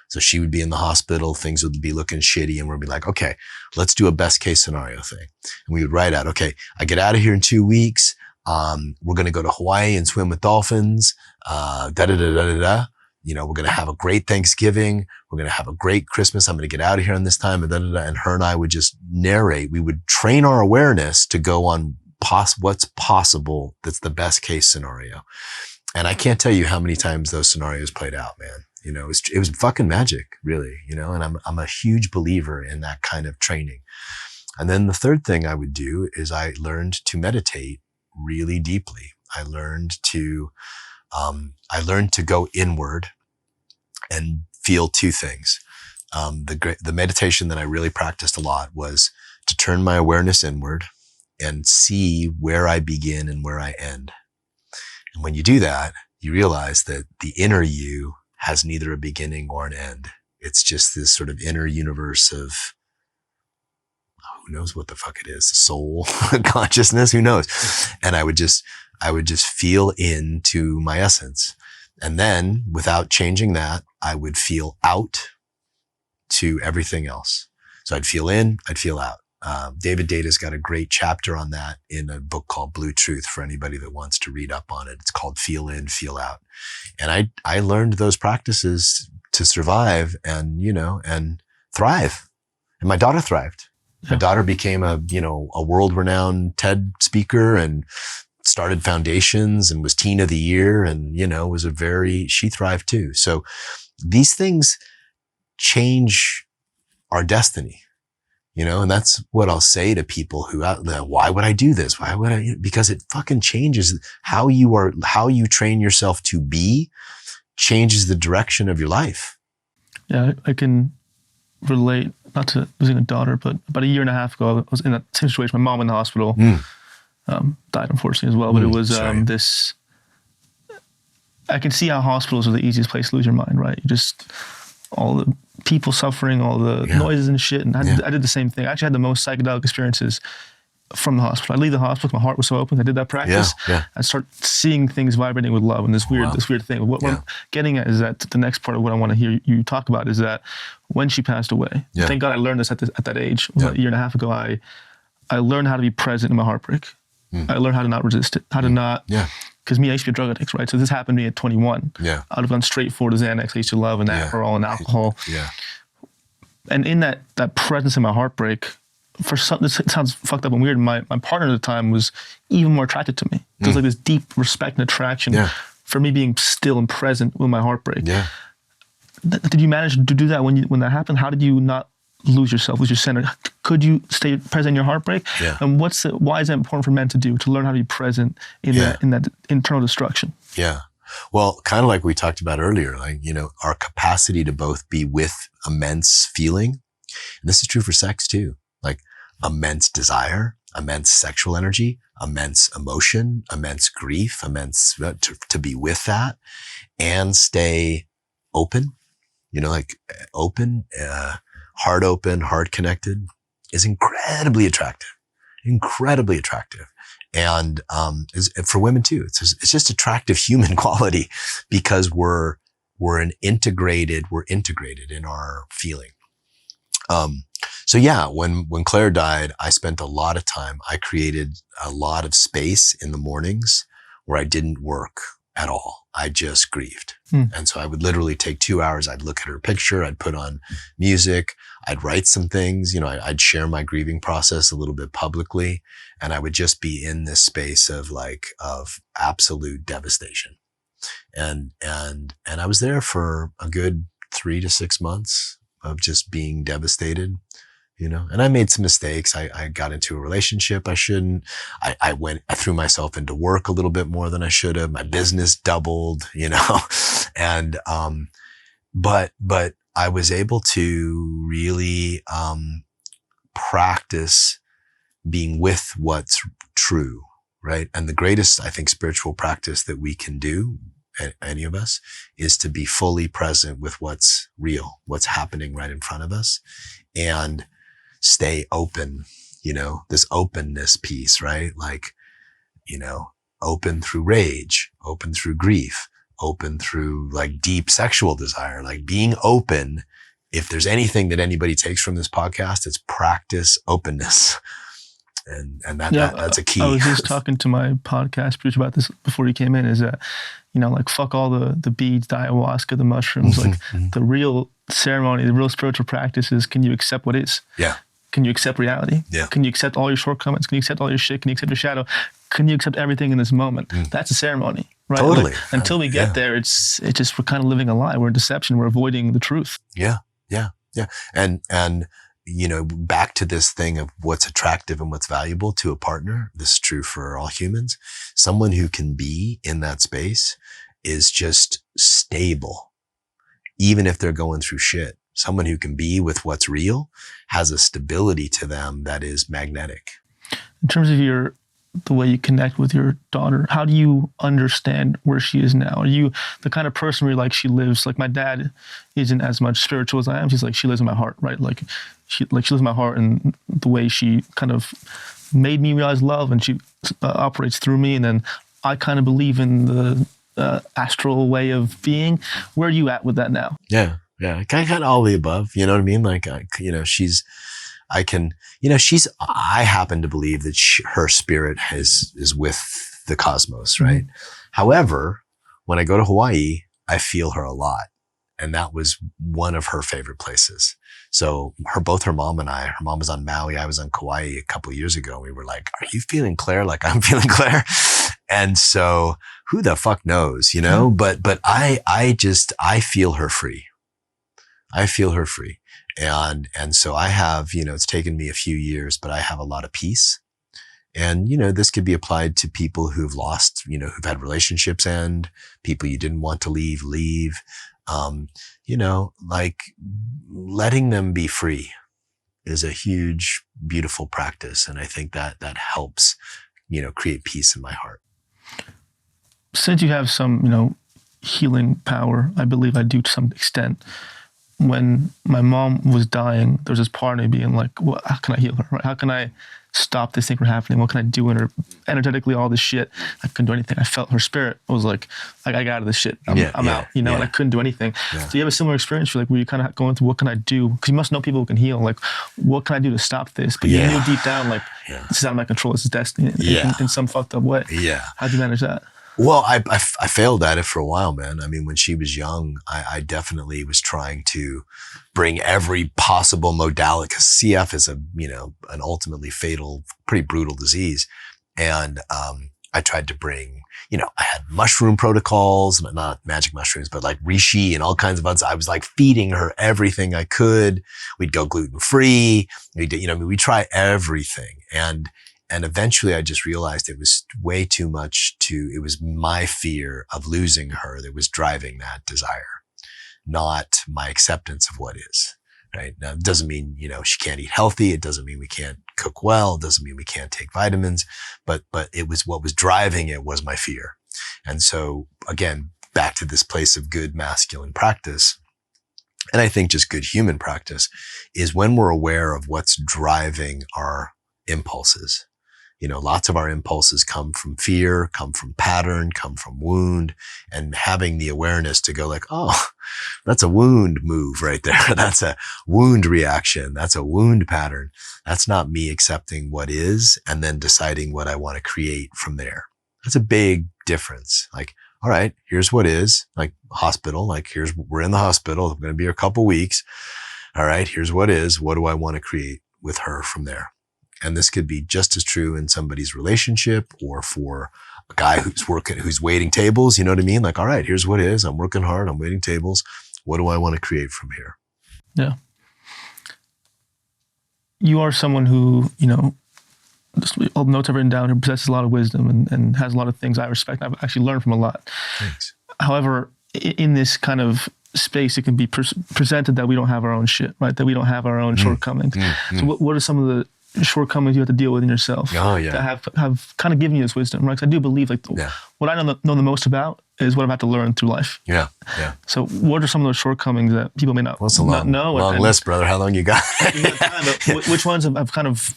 So she would be in the hospital, things would be looking shitty, and we'd be like, okay, let's do a best case scenario thing. And we would write out, okay, I get out of here in 2 weeks. We're going to go to Hawaii and swim with dolphins. We're going to have a great Thanksgiving. We're going to have a great Christmas. I'm going to get out of here on this time. And her and I would just narrate. We would train our awareness to go on what's possible. That's the best case scenario. And I can't tell you how many times those scenarios played out, man. It was fucking magic, really, and I'm a huge believer in that kind of training. And then the third thing I would do is I learned to meditate really deeply. I learned to go inward and feel two things. the meditation that I really practiced a lot was to turn my awareness inward and see where I begin and where I end. And when you do that, you realize that the inner you has neither a beginning or an end. It's just this sort of inner universe of who knows what the fuck it is, soul, consciousness, who knows? And I would just feel into my essence. And then without changing that, I would feel out to everything else. So I'd feel in, I'd feel out. David Deda's got a great chapter on that in a book called Blue Truth for anybody that wants to read up on it. It's called Feel In, Feel Out. And I learned those practices to survive and, and thrive. And my daughter thrived. Yeah. My daughter became a world-renowned TED speaker and started foundations and was teen of the year and, she thrived too. So these things change our destiny. And that's what I'll say to people who, why would I do this? Why would I? Because it fucking changes how you train yourself to be, changes the direction of your life. Yeah, I can relate, not to losing a daughter, but about a year and a half ago, I was in that same situation. My mom in the hospital, died unfortunately as well, but it was this, I can see how hospitals are the easiest place to lose your mind, right? You just, all the people suffering, all the noises and shit. And I did the same thing. I actually had the most psychedelic experiences from the hospital. I'd leave the hospital, my heart was so open. I did that practice. I start seeing things vibrating with love and this weird thing. What I'm getting at is that the next part of what I want to hear you talk about is that when she passed away, thank God I learned this at that age, about a year and a half ago, I learned how to be present in my heartbreak. I learned how to not resist it, how to not, because I used to be a drug addict, right? So this happened to me at 21. I would have gone straight for the Xanax I used to love and Adderall and alcohol. And in that presence in my heartbreak, for something, this sounds fucked up and weird, my partner at the time was even more attracted to me. There was like this deep respect and attraction for me being still and present with my heartbreak. Did you manage to do that when that happened? How did you not lose yourself, lose your center? Could you stay present in your heartbreak? And why is that important for men to do, to learn how to be present in that internal destruction? Well, kind of like we talked about earlier, like, our capacity to both be with immense feeling. And this is true for sex too, like immense desire, immense sexual energy, immense emotion, immense grief, immense, to be with that and stay open, open, heart open, heart connected is incredibly attractive. And, for women too, it's just attractive human quality because we're integrated in our feeling. When Claire died, I spent a lot of time, I created a lot of space in the mornings where I didn't work at all. I just grieved. And so I would literally take 2 hours. I'd look at her picture. I'd put on music. I'd write some things. I'd share my grieving process a little bit publicly. And I would just be in this space of absolute devastation. And I was there for a good 3 to 6 months of just being devastated. And I made some mistakes. I got into a relationship I shouldn't. I threw myself into work a little bit more than I should have. My business doubled, and, but I was able to really, practice being with what's true, right? And the greatest, I think, spiritual practice that we can do, any of us, is to be fully present with what's real, what's happening right in front of us, and stay open, this openness piece, right? Like, open through rage, open through grief, open through like deep sexual desire, like being open. If there's anything that anybody takes from this podcast, it's practice openness. And that's a key. I was just talking to my podcast producer about this before he came in, is that, fuck all the beads, the ayahuasca, the mushrooms, like the real ceremony, the real spiritual practices. Can you accept what is? Can you accept reality? Can you accept all your shortcomings? Can you accept all your shit? Can you accept your shadow? Can you accept everything in this moment? That's a ceremony, right? Totally. Like, until we get there, it's just, we're kind of living a lie. We're in deception. We're avoiding the truth. And, back to this thing of what's attractive and what's valuable to a partner. This is true for all humans. Someone who can be in that space is just stable, even if they're going through shit. Someone who can be with what's real has a stability to them that is magnetic. In terms of the way you connect with your daughter, how do you understand where she is now? Are you the kind of person where like she lives, like my dad isn't as much spiritual as I am. She's like, she lives in my heart, right? Like she lives in my heart, and the way she kind of made me realize love, and she operates through me. And then I kind of believe in the astral way of being. Where are you at with that now? Yeah. Kind of all the above. You know what I mean? Like, I happen to believe that her spirit is with the cosmos, right? Mm-hmm. However, when I go to Hawaii, I feel her a lot. And that was one of her favorite places. So both her mom and her mom was on Maui, I was on Kauai a couple of years ago. We were like, are you feeling Claire like I'm feeling Claire? And so who the fuck knows, you know? But I feel her free. I feel her free. And so I have, it's taken me a few years, but I have a lot of peace. And, this could be applied to people who've lost, who've had relationships end, people you didn't want to leave. Like letting them be free is a huge, beautiful practice. And I think that helps, create peace in my heart. Since you have some, healing power, I believe I do to some extent. When my mom was dying, there was this part of me being like, well, how can I heal her? Right? How can I stop this thing from happening? What can I do in her energetically, all this shit? I couldn't do anything. I felt her spirit. I was like, I got out of this shit. I'm out, and I couldn't do anything. Yeah. So you have a similar experience where you kind of going through, what can I do? Because you must know people who can heal. Like, what can I do to stop this? But you knew deep down, like, this is out of my control. This is destiny in some fucked up way. Yeah. How'd you manage that? Well, I failed at it for a while, man. I mean, when she was young, I definitely was trying to bring every possible modality, because CF is an ultimately fatal, pretty brutal disease. And, I tried to bring, I had mushroom protocols, not magic mushrooms, but like reishi and all kinds of others. I was like feeding her everything I could. We'd go gluten free. We try everything. And eventually I just realized it was way too much it was my fear of losing her that was driving that desire, not my acceptance of what is, right? Now, it doesn't mean, she can't eat healthy. It doesn't mean we can't cook well. It doesn't mean we can't take vitamins, but it was what was driving it was my fear. And so again, back to this place of good masculine practice. And I think just good human practice is when we're aware of what's driving our impulses. Lots of our impulses come from fear, come from pattern, come from wound, and having the awareness to go like, oh, that's a wound move right there. That's a wound reaction. That's a wound pattern. That's not me accepting what is and then deciding what I want to create from there. That's a big difference. Like, all right, here's what is, like hospital, like we're in the hospital. I'm going to be here a couple weeks. All right, here's what is. What do I want to create with her from there? And this could be just as true in somebody's relationship or for a guy who's waiting tables. You know what I mean? Like, all right, here's what it is. I'm working hard. I'm waiting tables. What do I want to create from here? Yeah. You are someone who, all the notes I've written down, who possesses a lot of wisdom and has a lot of things I respect. I've actually learned from a lot. Thanks. However, in this kind of space, it can be presented that we don't have our own shit, right? That we don't have our own shortcomings. So what are some of the shortcomings you have to deal with in yourself that have kind of given you this wisdom, right? Because I do believe what I know the most about is what I've had to learn through life. Yeah. So what are some of those shortcomings that people may not know? Long list, brother. How long you got? Which ones have kind of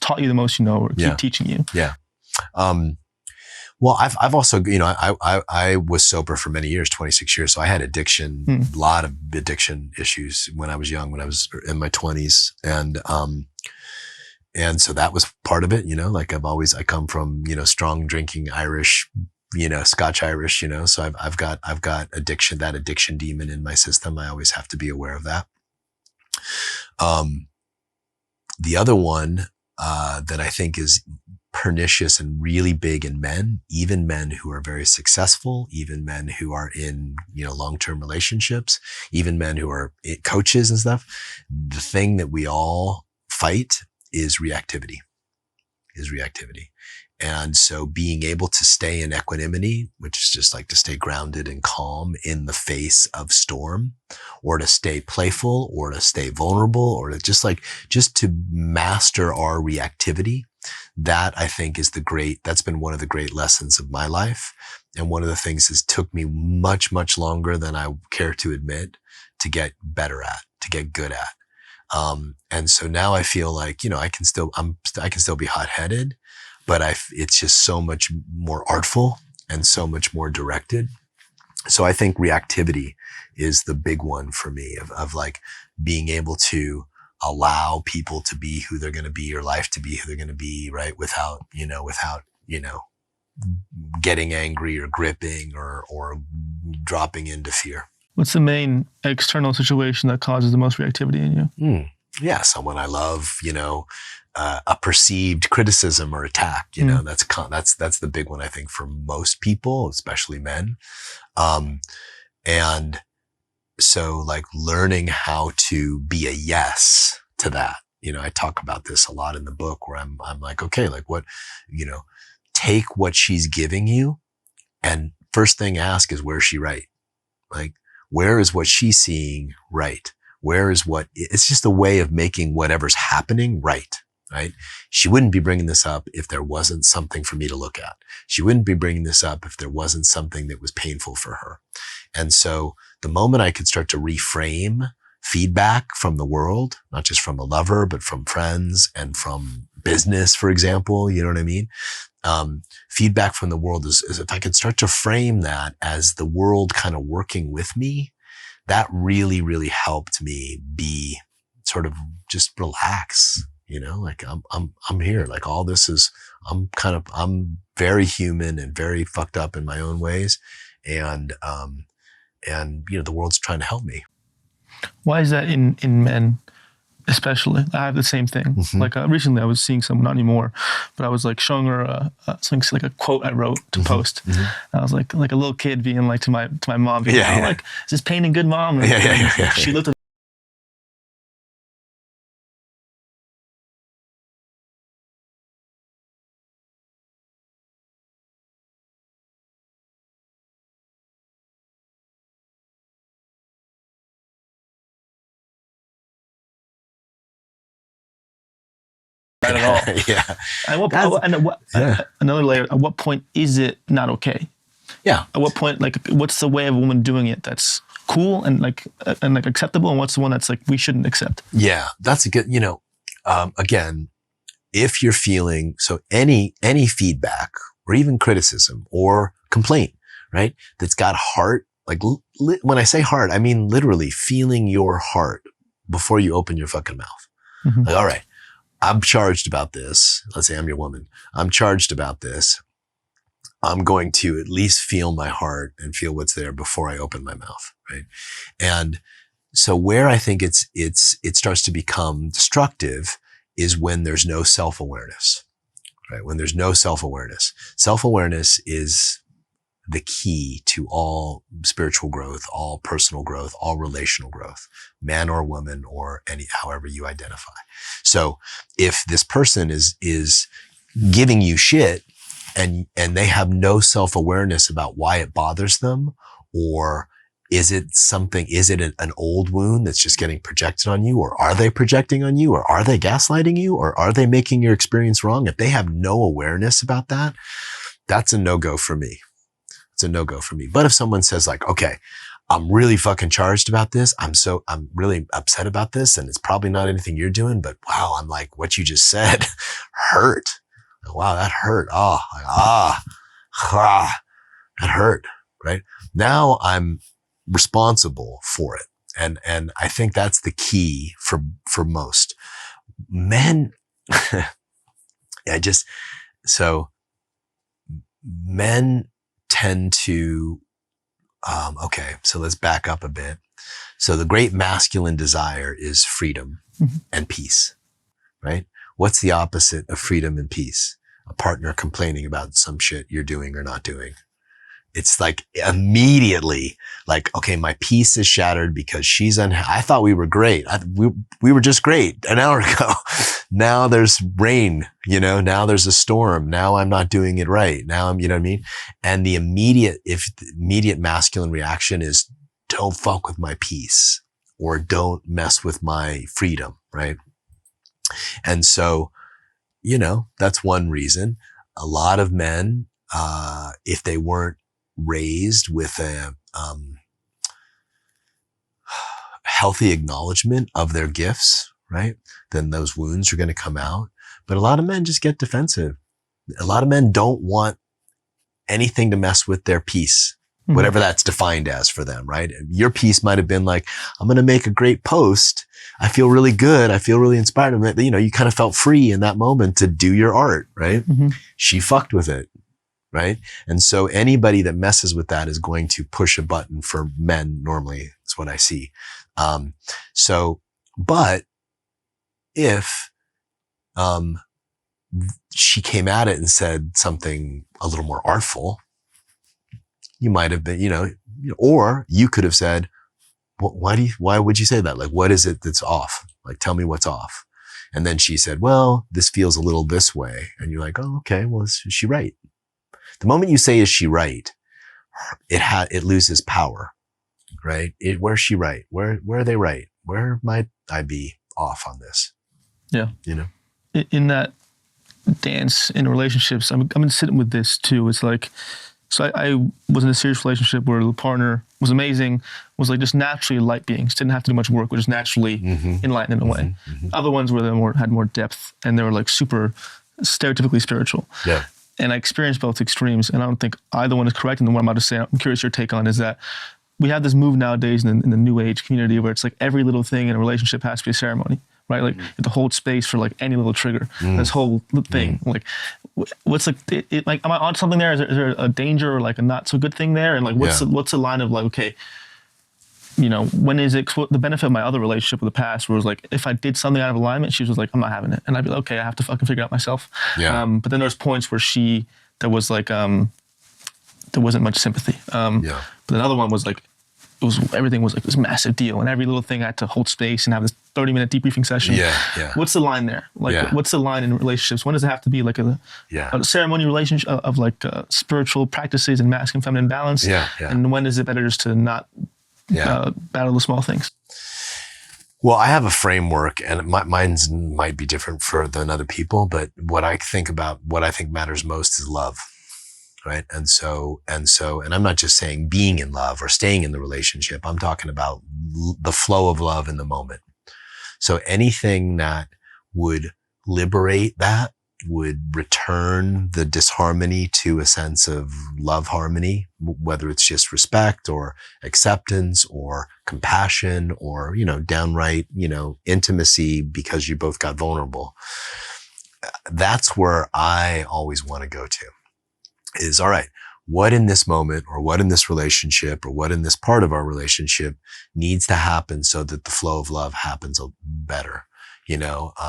taught you the most, or keep teaching you? Yeah. Well, I've also, I was sober for many years, 26 years. So I had addiction, a lot of addiction issues when I was young, when I was in my 20s. And so that was part of it, like I come from, strong drinking Irish, Scotch Irish, so I've got addiction, that addiction demon in my system. I always have to be aware of that. The other one, that I think is pernicious and really big in men, even men who are very successful, even men who are in, long-term relationships, even men who are coaches and stuff. The thing that we all fight is reactivity. And so being able to stay in equanimity, which is just like to stay grounded and calm in the face of storm, or to stay playful, or to stay vulnerable, or to just to master our reactivity. That I think is that's been one of the great lessons of my life. And one of the things that took me much, much longer than I care to admit to get better at, to get good at. And so now I feel like, I can still be hot-headed, but it's just so much more artful and so much more directed. So I think reactivity is the big one for me of like being able to allow people to be who they're going to be, or life to be who they're going to be, right? Without getting angry or gripping or dropping into fear. What's the main external situation that causes the most reactivity in you? Yeah, someone I love, a perceived criticism or attack, that's the big one, I think, for most people, especially men. And so like learning how to be a yes to that. I talk about this a lot in the book where I'm like, okay, like what, take what she's giving you, and first thing ask is, where is she right? Like, where is what she's seeing right? Where is it's just a way of making whatever's happening right? She wouldn't be bringing this up if there wasn't something for me to look at. She wouldn't be bringing this up if there wasn't something that was painful for her. And so the moment I could start to reframe feedback from the world, not just from a lover, but from friends and from business, for example, you know what I mean? Feedback from the world is if I could start to frame that as the world kind of working with me, that really, really helped me be sort of just relax, like I'm here. Like all this is, I'm very human and very fucked up in my own ways. And the world's trying to help me. Why is that in men? Especially, I have the same thing. Mm-hmm. Like recently, I was seeing someone, not anymore, but I was like showing her something like a quote I wrote to post. Mm-hmm. I was like a little kid being like to my mom, being like, "Is this painting good, mom?" And she looked at. At all. Yeah. Another layer, at what point is it not okay? Yeah. At what point, like, what's the way of a woman doing it that's cool and acceptable, and what's the one that's like we shouldn't accept? Yeah, that's a good, again, if you're feeling, so any feedback or even criticism or complaint, right? That's got heart, like when I say heart, I mean literally feeling your heart before you open your fucking mouth. Mm-hmm. Like, all right, I'm charged about this. Let's say I'm your woman. I'm charged about this. I'm going to at least feel my heart and feel what's there before I open my mouth, right? And so where I think it starts to become destructive is when there's no self-awareness, right? When there's no self-awareness. Self-awareness is the key to all spiritual growth, all personal growth, all relational growth, man or woman, or however you identify. So if this person is giving you shit and they have no self-awareness about why it bothers them, or is it an old wound that's just getting projected on you, or are they projecting on you, or are they gaslighting you, or are they making your experience wrong? If they have no awareness about that, that's a no-go for me. It's a no-go for me. But if someone says like, okay, I'm really fucking charged about this. I'm really upset about this, and it's probably not anything you're doing, but wow, I'm like, what you just said hurt. Wow, that hurt. That hurt, right? Now I'm responsible for it. And I think that's the key for most men. Men tend to, okay, so let's back up a bit. So the great masculine desire is freedom and peace, right? What's the opposite of freedom and peace? A partner complaining about some shit you're doing or not doing, It's like immediately like, okay, my peace is shattered because she's I thought we were great. We were just great an hour ago. Now there's rain, now there's a storm. Now I'm not doing it right. Now I'm, you know what I mean? And the immediate masculine reaction is don't fuck with my peace or don't mess with my freedom. Right. And so, that's one reason. A lot of men, if they weren't raised with a healthy acknowledgement of their gifts, right, then those wounds are going to come out. But a lot of men just get defensive. A lot of men don't want anything to mess with their peace, whatever that's defined as for them, right? Your peace might have been like, I'm going to make a great post. I feel really good. I feel really inspired. You kind of felt free in that moment to do your art, right? She fucked with it. Right. And so anybody that messes with that is going to push a button for men. Normally, that's what I see. But if, she came at it and said something a little more artful, you might have been, or you could have said, why would you say that? Like, what is it that's off? Like, tell me what's off. And then she said, well, this feels a little this way. And you're like, oh, okay. Well, is she right? The moment you say, is she right? It loses power, right? Where's she right? Where are they right? Where might I be off on this? Yeah. In that dance in relationships, I'm sitting with this too. It's like, so I was in a serious relationship where the partner was amazing, was like just naturally light beings, didn't have to do much work, were just naturally enlightened in a way. Other ones were had more depth and they were like super stereotypically spiritual. Yeah. And I experienced both extremes, and I don't think either one is correct. And what I'm about to say, I'm curious your take on, is that we have this move nowadays in the new age community where it's like every little thing in a relationship has to be a ceremony, right? Like you have to hold space for like any little trigger, this whole thing. Like, what's like, like, am I on something there? Is there a danger or like a not so good thing there? And like, what's the line of like, okay, when is it the benefit of my other relationship with the past where it was like, if I did something out of alignment, she was like, I'm not having it. And I'd be like, okay, I have to fucking figure it out myself. Yeah. But then there's points where there was like, there wasn't much sympathy. But another one was like, everything was like this massive deal and every little thing I had to hold space and have this 30-minute debriefing session. Yeah. What's the line there? Like, what's the line in relationships? When does it have to be like a ceremony relationship of like spiritual practices and masculine and feminine balance? And when is it better just to not battle the small things? Well, I have a framework, and mine's might be different than other people, but what I think matters most is love, right? And I'm not just saying being in love or staying in the relationship. I'm talking about the flow of love in the moment. So anything that would liberate that, would return the disharmony to a sense of love harmony, whether it's just respect or acceptance or compassion or, downright, intimacy because you both got vulnerable. That's where I always want to go to is, all right, what in this moment or what in this relationship or what in this part of our relationship needs to happen so that the flow of love happens better?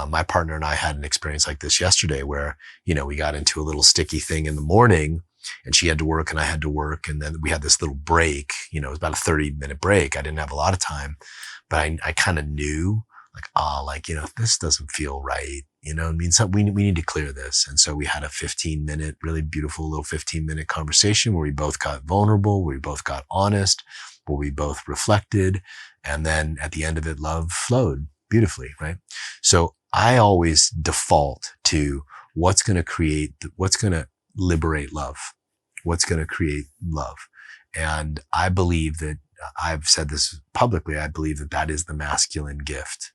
My partner and I had an experience like this yesterday where, we got into a little sticky thing in the morning and she had to work and I had to work. And then we had this little break, it was about a 30-minute break. I didn't have a lot of time, but I kind of knew this doesn't feel right. We need to clear this. And so we had a 15-minute, really beautiful little 15-minute conversation where we both got vulnerable, where we both got honest, where we both reflected. And then at the end of it, love flowed beautifully, right? So I always default to what's going to liberate love, what's going to create love. And I believe that, I've said this publicly, I believe that is the masculine gift,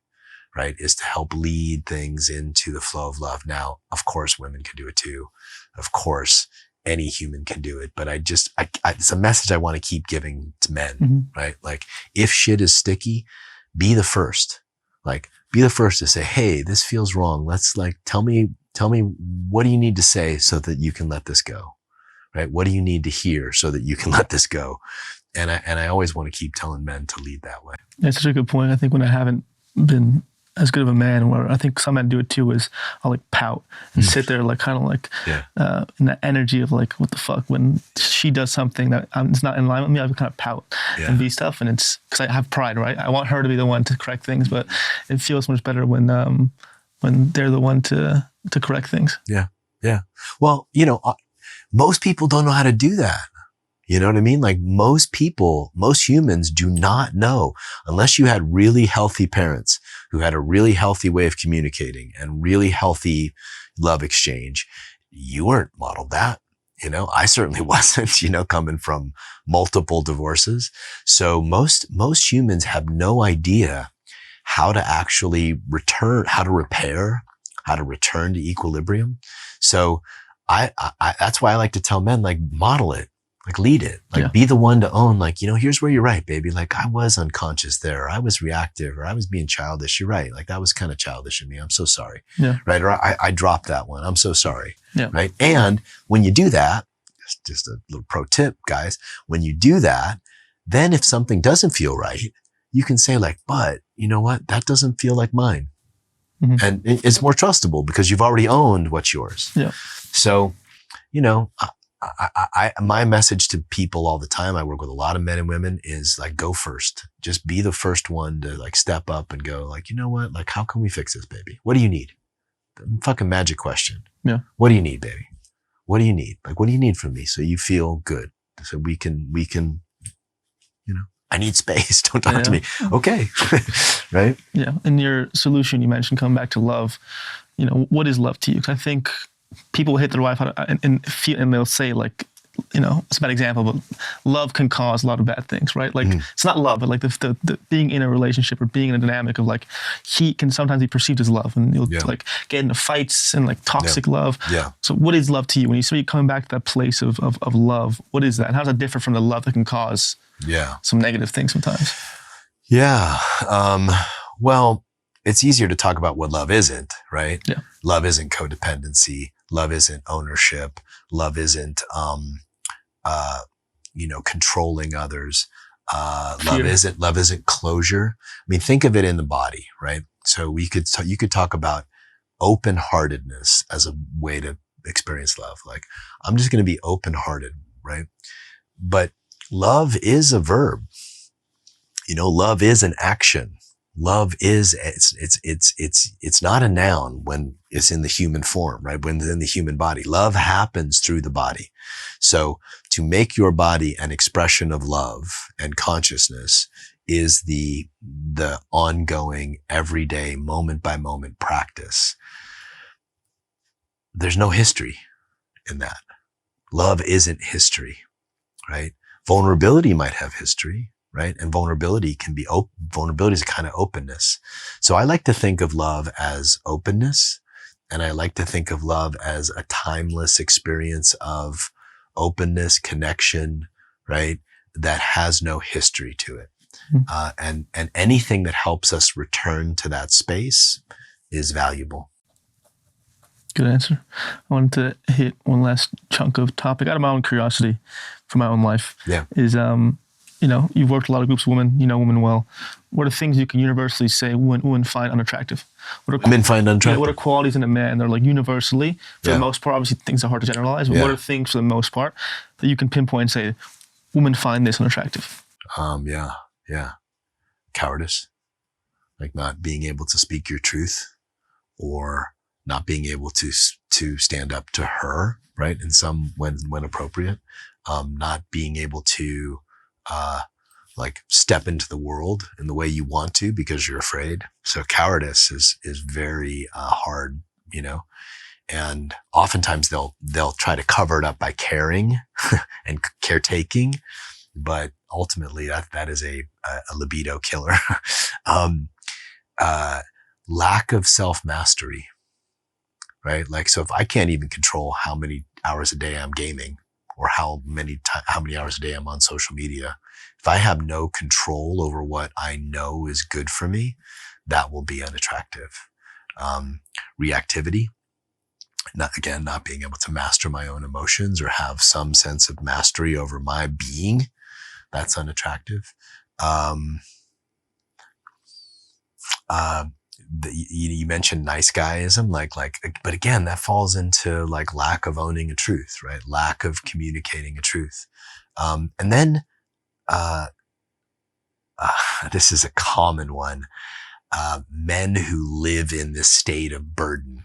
right? Is to help lead things into the flow of love. Now, of course, women can do it too. Of course, any human can do it. But it's a message I want to keep giving to men, right? Like, if shit is sticky, be the first. Like, be the first to say, hey, this feels wrong. Let's tell me, what do you need to say so that you can let this go? Right? What do you need to hear so that you can let this go? And I always want to keep telling men to lead that way. That's such a good point. I think when I haven't been as good of a man, where I think some men do it too, is I'll like pout and sit there like kind of like in that energy of like, what the fuck, when she does something that it's not in line with me, I would kind of pout and be stuff. And it's because I have pride, right? I want her to be the one to correct things, but it feels much better when they're the one to correct things. Yeah. Well, most people don't know how to do that. You know what I mean? Like most humans do not know, unless you had really healthy parents who had a really healthy way of communicating and really healthy love exchange. You weren't modeled that. I certainly wasn't, coming from multiple divorces. So most humans have no idea how to actually how to repair, how to return to equilibrium. So I that's why I like to tell men, like, model it. Like, lead it, like, be the one to own, like, here's where you're right, baby. Like, I was unconscious there, or I was reactive, or I was being childish. You're right. Like, that was kind of childish in me. I'm so sorry. Yeah. Right. Or I dropped that one. I'm so sorry. Yeah. Right. And when you do that, just a little pro tip, guys, when you do that, then if something doesn't feel right, you can say like, but you know what? That doesn't feel like mine. Mm-hmm. And it's more trustable because you've already owned what's yours. Yeah. So, my message to people all the time, I work with a lot of men and women, is like, go first. Just be the first one to like step up and go like, you know what? Like, how can we fix this, baby? What do you need? The fucking magic question. Yeah. What do you need, baby? What do you need? Like, what do you need from me so you feel good? So we can, I need space. Don't talk to me. Okay. Right. Yeah. In your solution, you mentioned coming back to love. What is love to you? Because I think people will hit their wife and they'll say like, it's a bad example, but love can cause a lot of bad things, right? Like it's not love, but like the being in a relationship or being in a dynamic of like, heat can sometimes be perceived as love, and you'll like get into fights and like toxic love. Yeah. So what is love to you? When you say coming back to that place of love, what is that? And how does that differ from the love that can cause some negative things sometimes? Yeah. Well, it's easier to talk about what love isn't, right? Yeah. Love isn't codependency. Love isn't ownership. Love isn't, controlling others. Love isn't closure. I mean, think of it in the body, right? So you could talk about open-heartedness as a way to experience love. Like, I'm just going to be open-hearted, right? But love is a verb. Love is an action. Love is, it's not a noun when it's in the human form, right? When it's in the human body. Love happens through the body. So to make your body an expression of love and consciousness is the ongoing, everyday, moment by moment practice. There's no history in that. Love isn't history, right? Vulnerability might have history. Right? And vulnerability is a kind of openness. So I like to think of love as openness. And I like to think of love as a timeless experience of openness, connection, right? That has no history to it. Mm-hmm. And anything that helps us return to that space is valuable. Good answer. I wanted to hit one last chunk of topic out of my own curiosity for my own life. Yeah. Is, you've worked with a lot of groups of women, women well. What are things you can universally say women find unattractive? Women find unattractive? What are qualities in a man that are like universally, for the most part, obviously things are hard to generalize, but what are things for the most part that you can pinpoint and say, women find this unattractive? Yeah. Cowardice. Like not being able to speak your truth, or not being able to stand up to her, right? In some, when appropriate. Not being able to, step into the world in the way you want to because you're afraid. So cowardice is very hard, and oftentimes they'll try to cover it up by caring and caretaking, but ultimately that is a libido killer. Lack of self-mastery, right? Like, so if I can't even control how many hours a day I'm gaming, or how many hours a day I'm on social media, if I have no control over what I know is good for me, that will be unattractive. Reactivity, not being able to master my own emotions or have some sense of mastery over my being, that's unattractive. you mentioned nice guyism, but again, that falls into like lack of owning a truth, right? Lack of communicating a truth. And then, this is a common one. Men who live in this state of burden,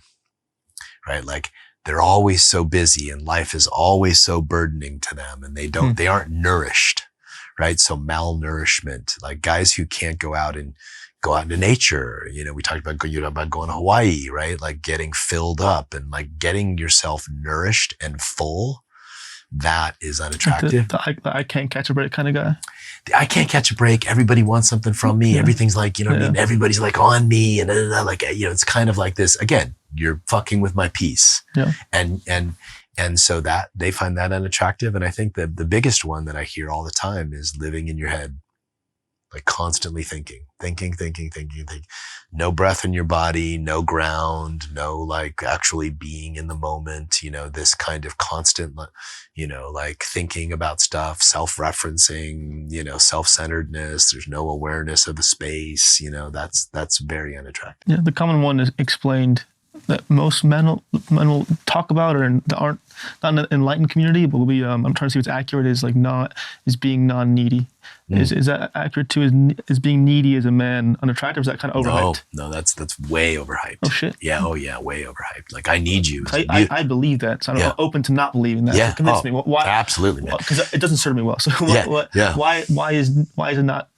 right? Like they're always so busy and life is always so burdening to them, and they aren't nourished, right? So malnourishment, like guys who can't go out into nature. We talked about going to Hawaii, right? Like getting filled up and like getting yourself nourished and full. That is unattractive. I can't catch a break kind of guy. I can't catch a break. Everybody wants something from me. Yeah. Everything's like, what I mean? Everybody's like on me and like, it's kind of like this, again, you're fucking with my peace. Yeah. And so that they find that unattractive. And I think that the biggest one that I hear all the time is living in your head, like constantly thinking. No breath in your body, no ground, no like actually being in the moment, this kind of constant, like thinking about stuff, self-referencing, self-centeredness. There's no awareness of the space, that's very unattractive. Yeah, the common one is explained that most men will talk about or aren't not in the enlightened community, but will be, I'm trying to see what's accurate, is being non-needy. Is that accurate too? Is being needy as a man unattractive? Is that kind of overhyped? No, that's way overhyped. Oh shit. Yeah. Oh yeah. Way overhyped. Like I need you. I believe that. So I'm open to not believing that. Yeah. Convince me. Why? Absolutely. Because it doesn't serve me well. So why is it not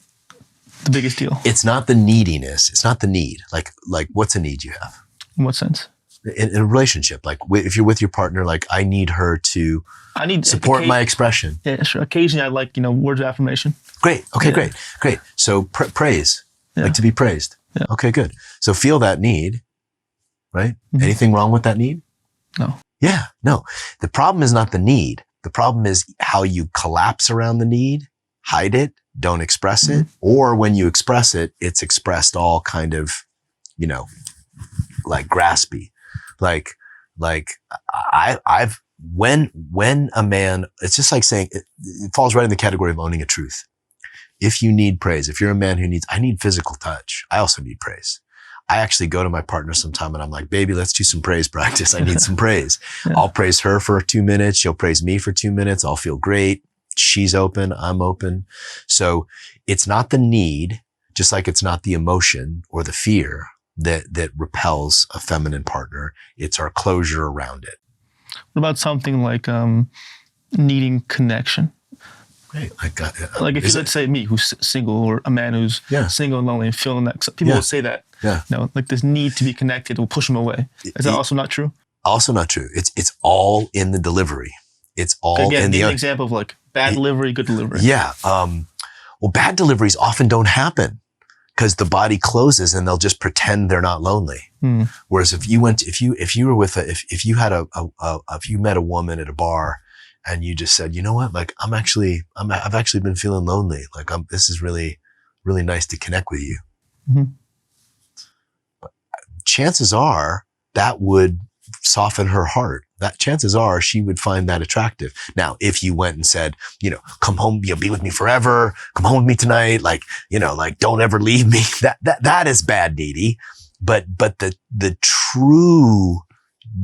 the biggest deal? It's not the neediness. It's not the need. Like what's a need you have? In what sense? In a relationship, like if you're with your partner, like I need her to support my expression. Yeah, sure. Occasionally I like, words of affirmation. Great. Okay, great. So praise, like to be praised. Yeah. Okay, good. So feel that need, right? Mm-hmm. Anything wrong with that need? No. Yeah, no. The problem is not the need. The problem is how you collapse around the need, hide it, don't express it, or when you express it, it's expressed all kind of, like graspy. Like I've when a man, it's just like saying it falls right in the category of owning a truth. If you need praise, if you're a man who I need physical touch, I also need praise. I actually go to my partner sometime and I'm like, baby, let's do some praise practice. I need some praise. Yeah. I'll praise her for 2 minutes. She'll praise me for 2 minutes. I'll feel great. She's open. I'm open. So it's not the need, just like it's not the emotion or the fear that repels a feminine partner. It's our closure around it. What about something like needing connection? Right. Like if you, let's say me, who's single, or a man who's single and lonely and feeling that, people will say that, like this need to be connected will push them away. Is that also not true? Also not true. It's all in the delivery. It's all in the... An example of like bad delivery, good delivery. Yeah. Well, bad deliveries often don't happen because the body closes and they'll just pretend they're not lonely. Whereas if you met a woman at a bar and you just said, you know what, like I've actually been feeling lonely. Like this is really, really nice to connect with you. Mm-hmm. But chances are that would soften her heart. That chances are she would find that attractive. Now, if you went and said, come home, be with me forever, come home with me tonight, like don't ever leave me. That is bad needy. But the true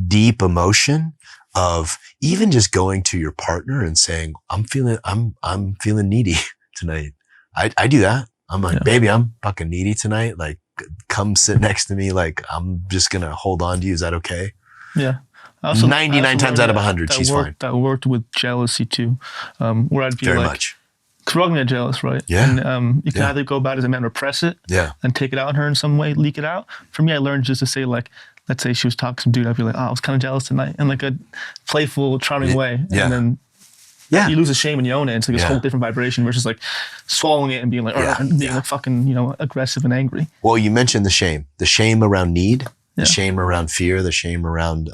deep emotion of even just going to your partner and saying, I'm feeling needy tonight. I do that. I'm like, baby, I'm fucking needy tonight. Like, come sit next to me. Like, I'm just going to hold on to you. Is that okay? Yeah. 99 times out of 100, she's fine. That worked with jealousy too, where I'd be very like, much. Because we're all gonna get jealous, right? Yeah. And you can either go about it as a man, repress it, and take it out on her in some way, leak it out. For me, I learned just to say, like, let's say she was talking to some dude, I'd be like, I was kind of jealous tonight, in like a playful, charming way, and then you lose the shame when you own it. It's like this whole different vibration versus like swallowing it and being like, like fucking, aggressive and angry. Well, you mentioned the shame around need, the shame around fear, the shame around,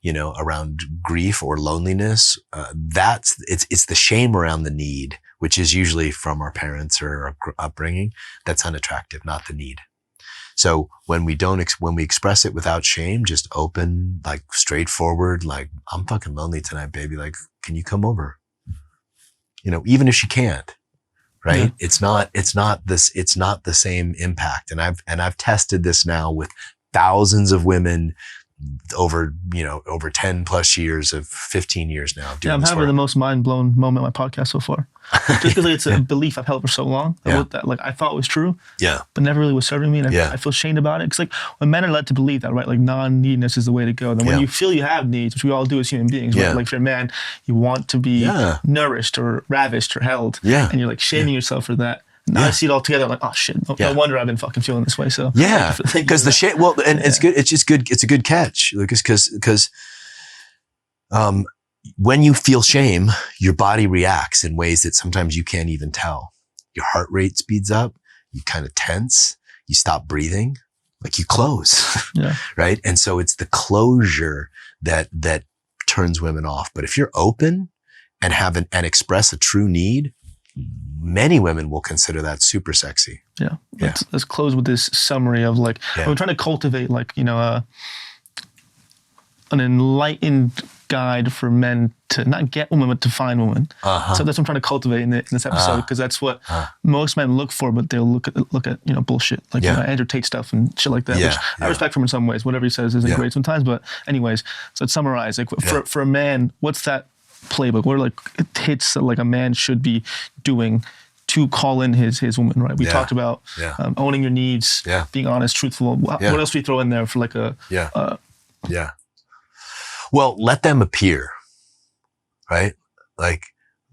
around grief or loneliness. It's the shame around the need, which is usually from our parents or our upbringing. That's unattractive, not the need. So when we express it without shame, just open, like straightforward, like, I'm fucking lonely tonight, baby. Like, can you come over? Even if she can't, right? Yeah. It's not the same impact. And I've tested this now with thousands of women over 10 plus years of 15 years now. Yeah, I'm having the most mind blown moment in my podcast so far. Just because it's a belief I've held for so long that like I thought was true, but never really was serving me, and I feel ashamed about it. Because like when men are led to believe that, right, like non-neediness is the way to go. Then when you feel you have needs, which we all do as human beings, right? Like if you're a man, you want to be nourished or ravished or held, and you're like shaming yourself for that. Now I see it all together. I'm like, oh shit! No wonder I've been fucking feeling this way. So because the shit. Well, and it's good. It's just good. It's a good catch, Lucas, because when you feel shame, your body reacts in ways that sometimes you can't even tell. Your heart rate speeds up. You kind of tense. You stop breathing. Like you close. Right. And so it's the closure that turns women off. But if you're open and and express a true need, many women will consider that super sexy. Let's close with this summary of like, we're trying to cultivate like, an enlightened guide for men to not get women, but to find women. So that's what I'm trying to cultivate in this episode, because that's what most men look for, but they'll look at bullshit, like Andrew Tate stuff and shit like that, which I respect from in some ways. Whatever he says isn't great sometimes, but anyways, so let's summarize. Like for a man, what's that playbook? What are like hits that like a man should be doing to call in his woman, right? We talked about owning your needs, being honest, truthful. What else do we throw in there for like a well, let them appear, right? Like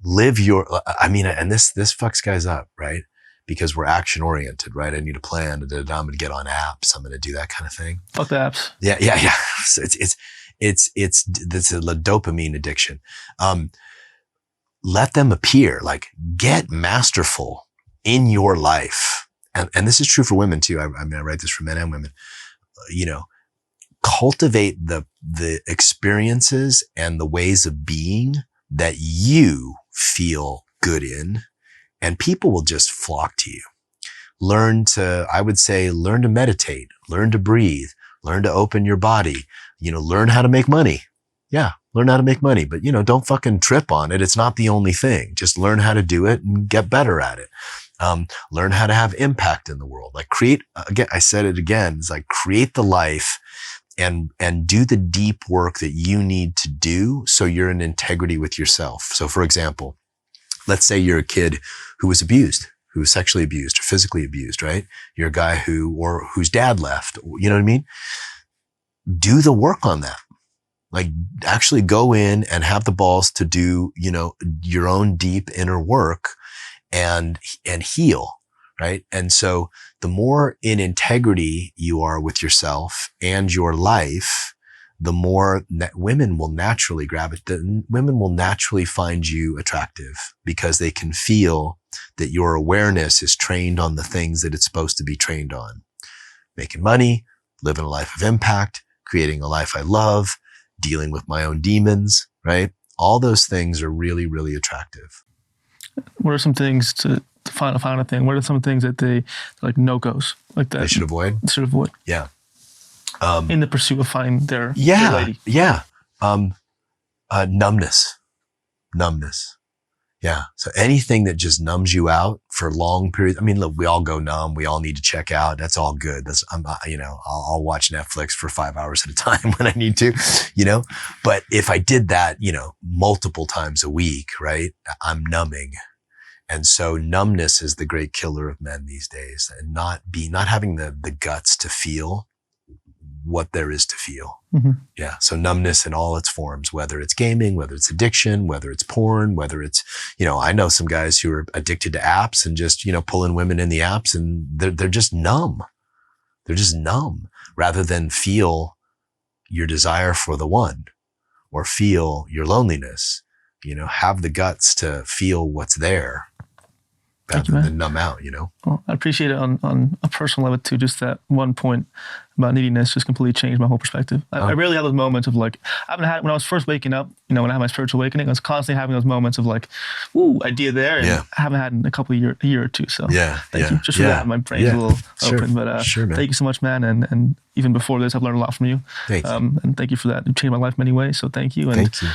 live and this fucks guys up, right? Because we're action oriented, right? I need a plan. I'm going to get on apps. I'm going to do that kind of thing. Fuck the apps. Yeah. So it's a dopamine addiction. Let them appear, like get masterful in your life. And this is true for women too. I write this for men and women, cultivate the experiences and the ways of being that you feel good in, and people will just flock to you. Learn to meditate, learn to breathe, learn to open your body, learn how to make money. Learn how to make money, but don't fucking trip on it. It's not the only thing. Just learn how to do it and get better at it. Learn how to have impact in the world. Like I said it again, it's like create the life and do the deep work that you need to do so you're in integrity with yourself. So for example, let's say you're a kid who was abused, who was sexually abused or physically abused, right? You're a guy whose dad left, you know what I mean? Do the work on that. Like actually go in and have the balls to do, your own deep inner work and heal. Right. And so the more in integrity you are with yourself and your life, the more women will naturally women will naturally find you attractive because they can feel that your awareness is trained on the things that it's supposed to be trained on. Making money, living a life of impact, creating a life I love, dealing with my own demons, right? All those things are really, really attractive. What are some things to final thing? What are some things that they like no-goes like that they should avoid? Yeah. In the pursuit of finding their lady. Yeah. Numbness. Yeah. So anything that just numbs you out for long periods. I mean, look, we all go numb. We all need to check out. That's all good. I'll watch Netflix for 5 hours at a time when I need to, but if I did that, multiple times a week, right, I'm numbing. And so numbness is the great killer of men these days, and not having the guts to feel what there is to feel. Mm-hmm. Yeah. So numbness in all its forms, whether it's gaming, whether it's addiction, whether it's porn, whether it's, I know some guys who are addicted to apps and just, pulling women in the apps, and they're just numb. They're just numb rather than feel your desire for the one or feel your loneliness, have the guts to feel what's there. Rather than numb out, Well, I appreciate it on a personal level too. Just that one point about neediness just completely changed my whole perspective. I rarely have those moments of like, I haven't had, when I was first waking up, when I had my spiritual awakening, I was constantly having those moments of like, ooh, idea there. And I haven't had in a year or two. So thank you. Just for that, my brain's a little open. But thank you so much, man. And even before this, I've learned a lot from you. Thank you. And thank you for that. You changed my life in many ways. So thank you. And thank you.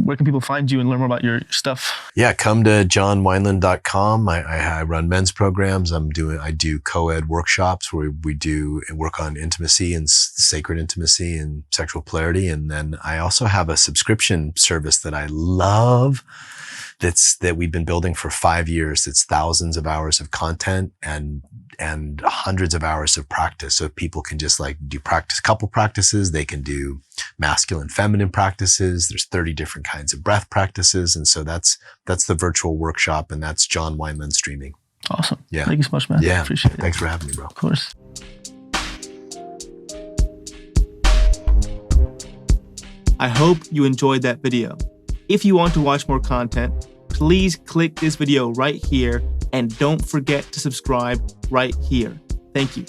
Where can people find you and learn more about your stuff? Yeah, come to johnwineland.com. I run men's programs. I do co-ed workshops where we do work on intimacy and sacred intimacy and sexual polarity. And then I also have a subscription service that I love that we've been building for 5 years. It's thousands of hours of content and hundreds of hours of practice. So people can just like do couple practices. They can do masculine, feminine practices. There's 30 different kinds of breath practices. And so that's the virtual workshop, and that's John Wineland streaming. Awesome. Yeah. Thank you so much, man. Yeah. Appreciate it. Thanks for having me, bro. Of course. I hope you enjoyed that video. If you want to watch more content, please click this video right here and don't forget to subscribe right here. Thank you.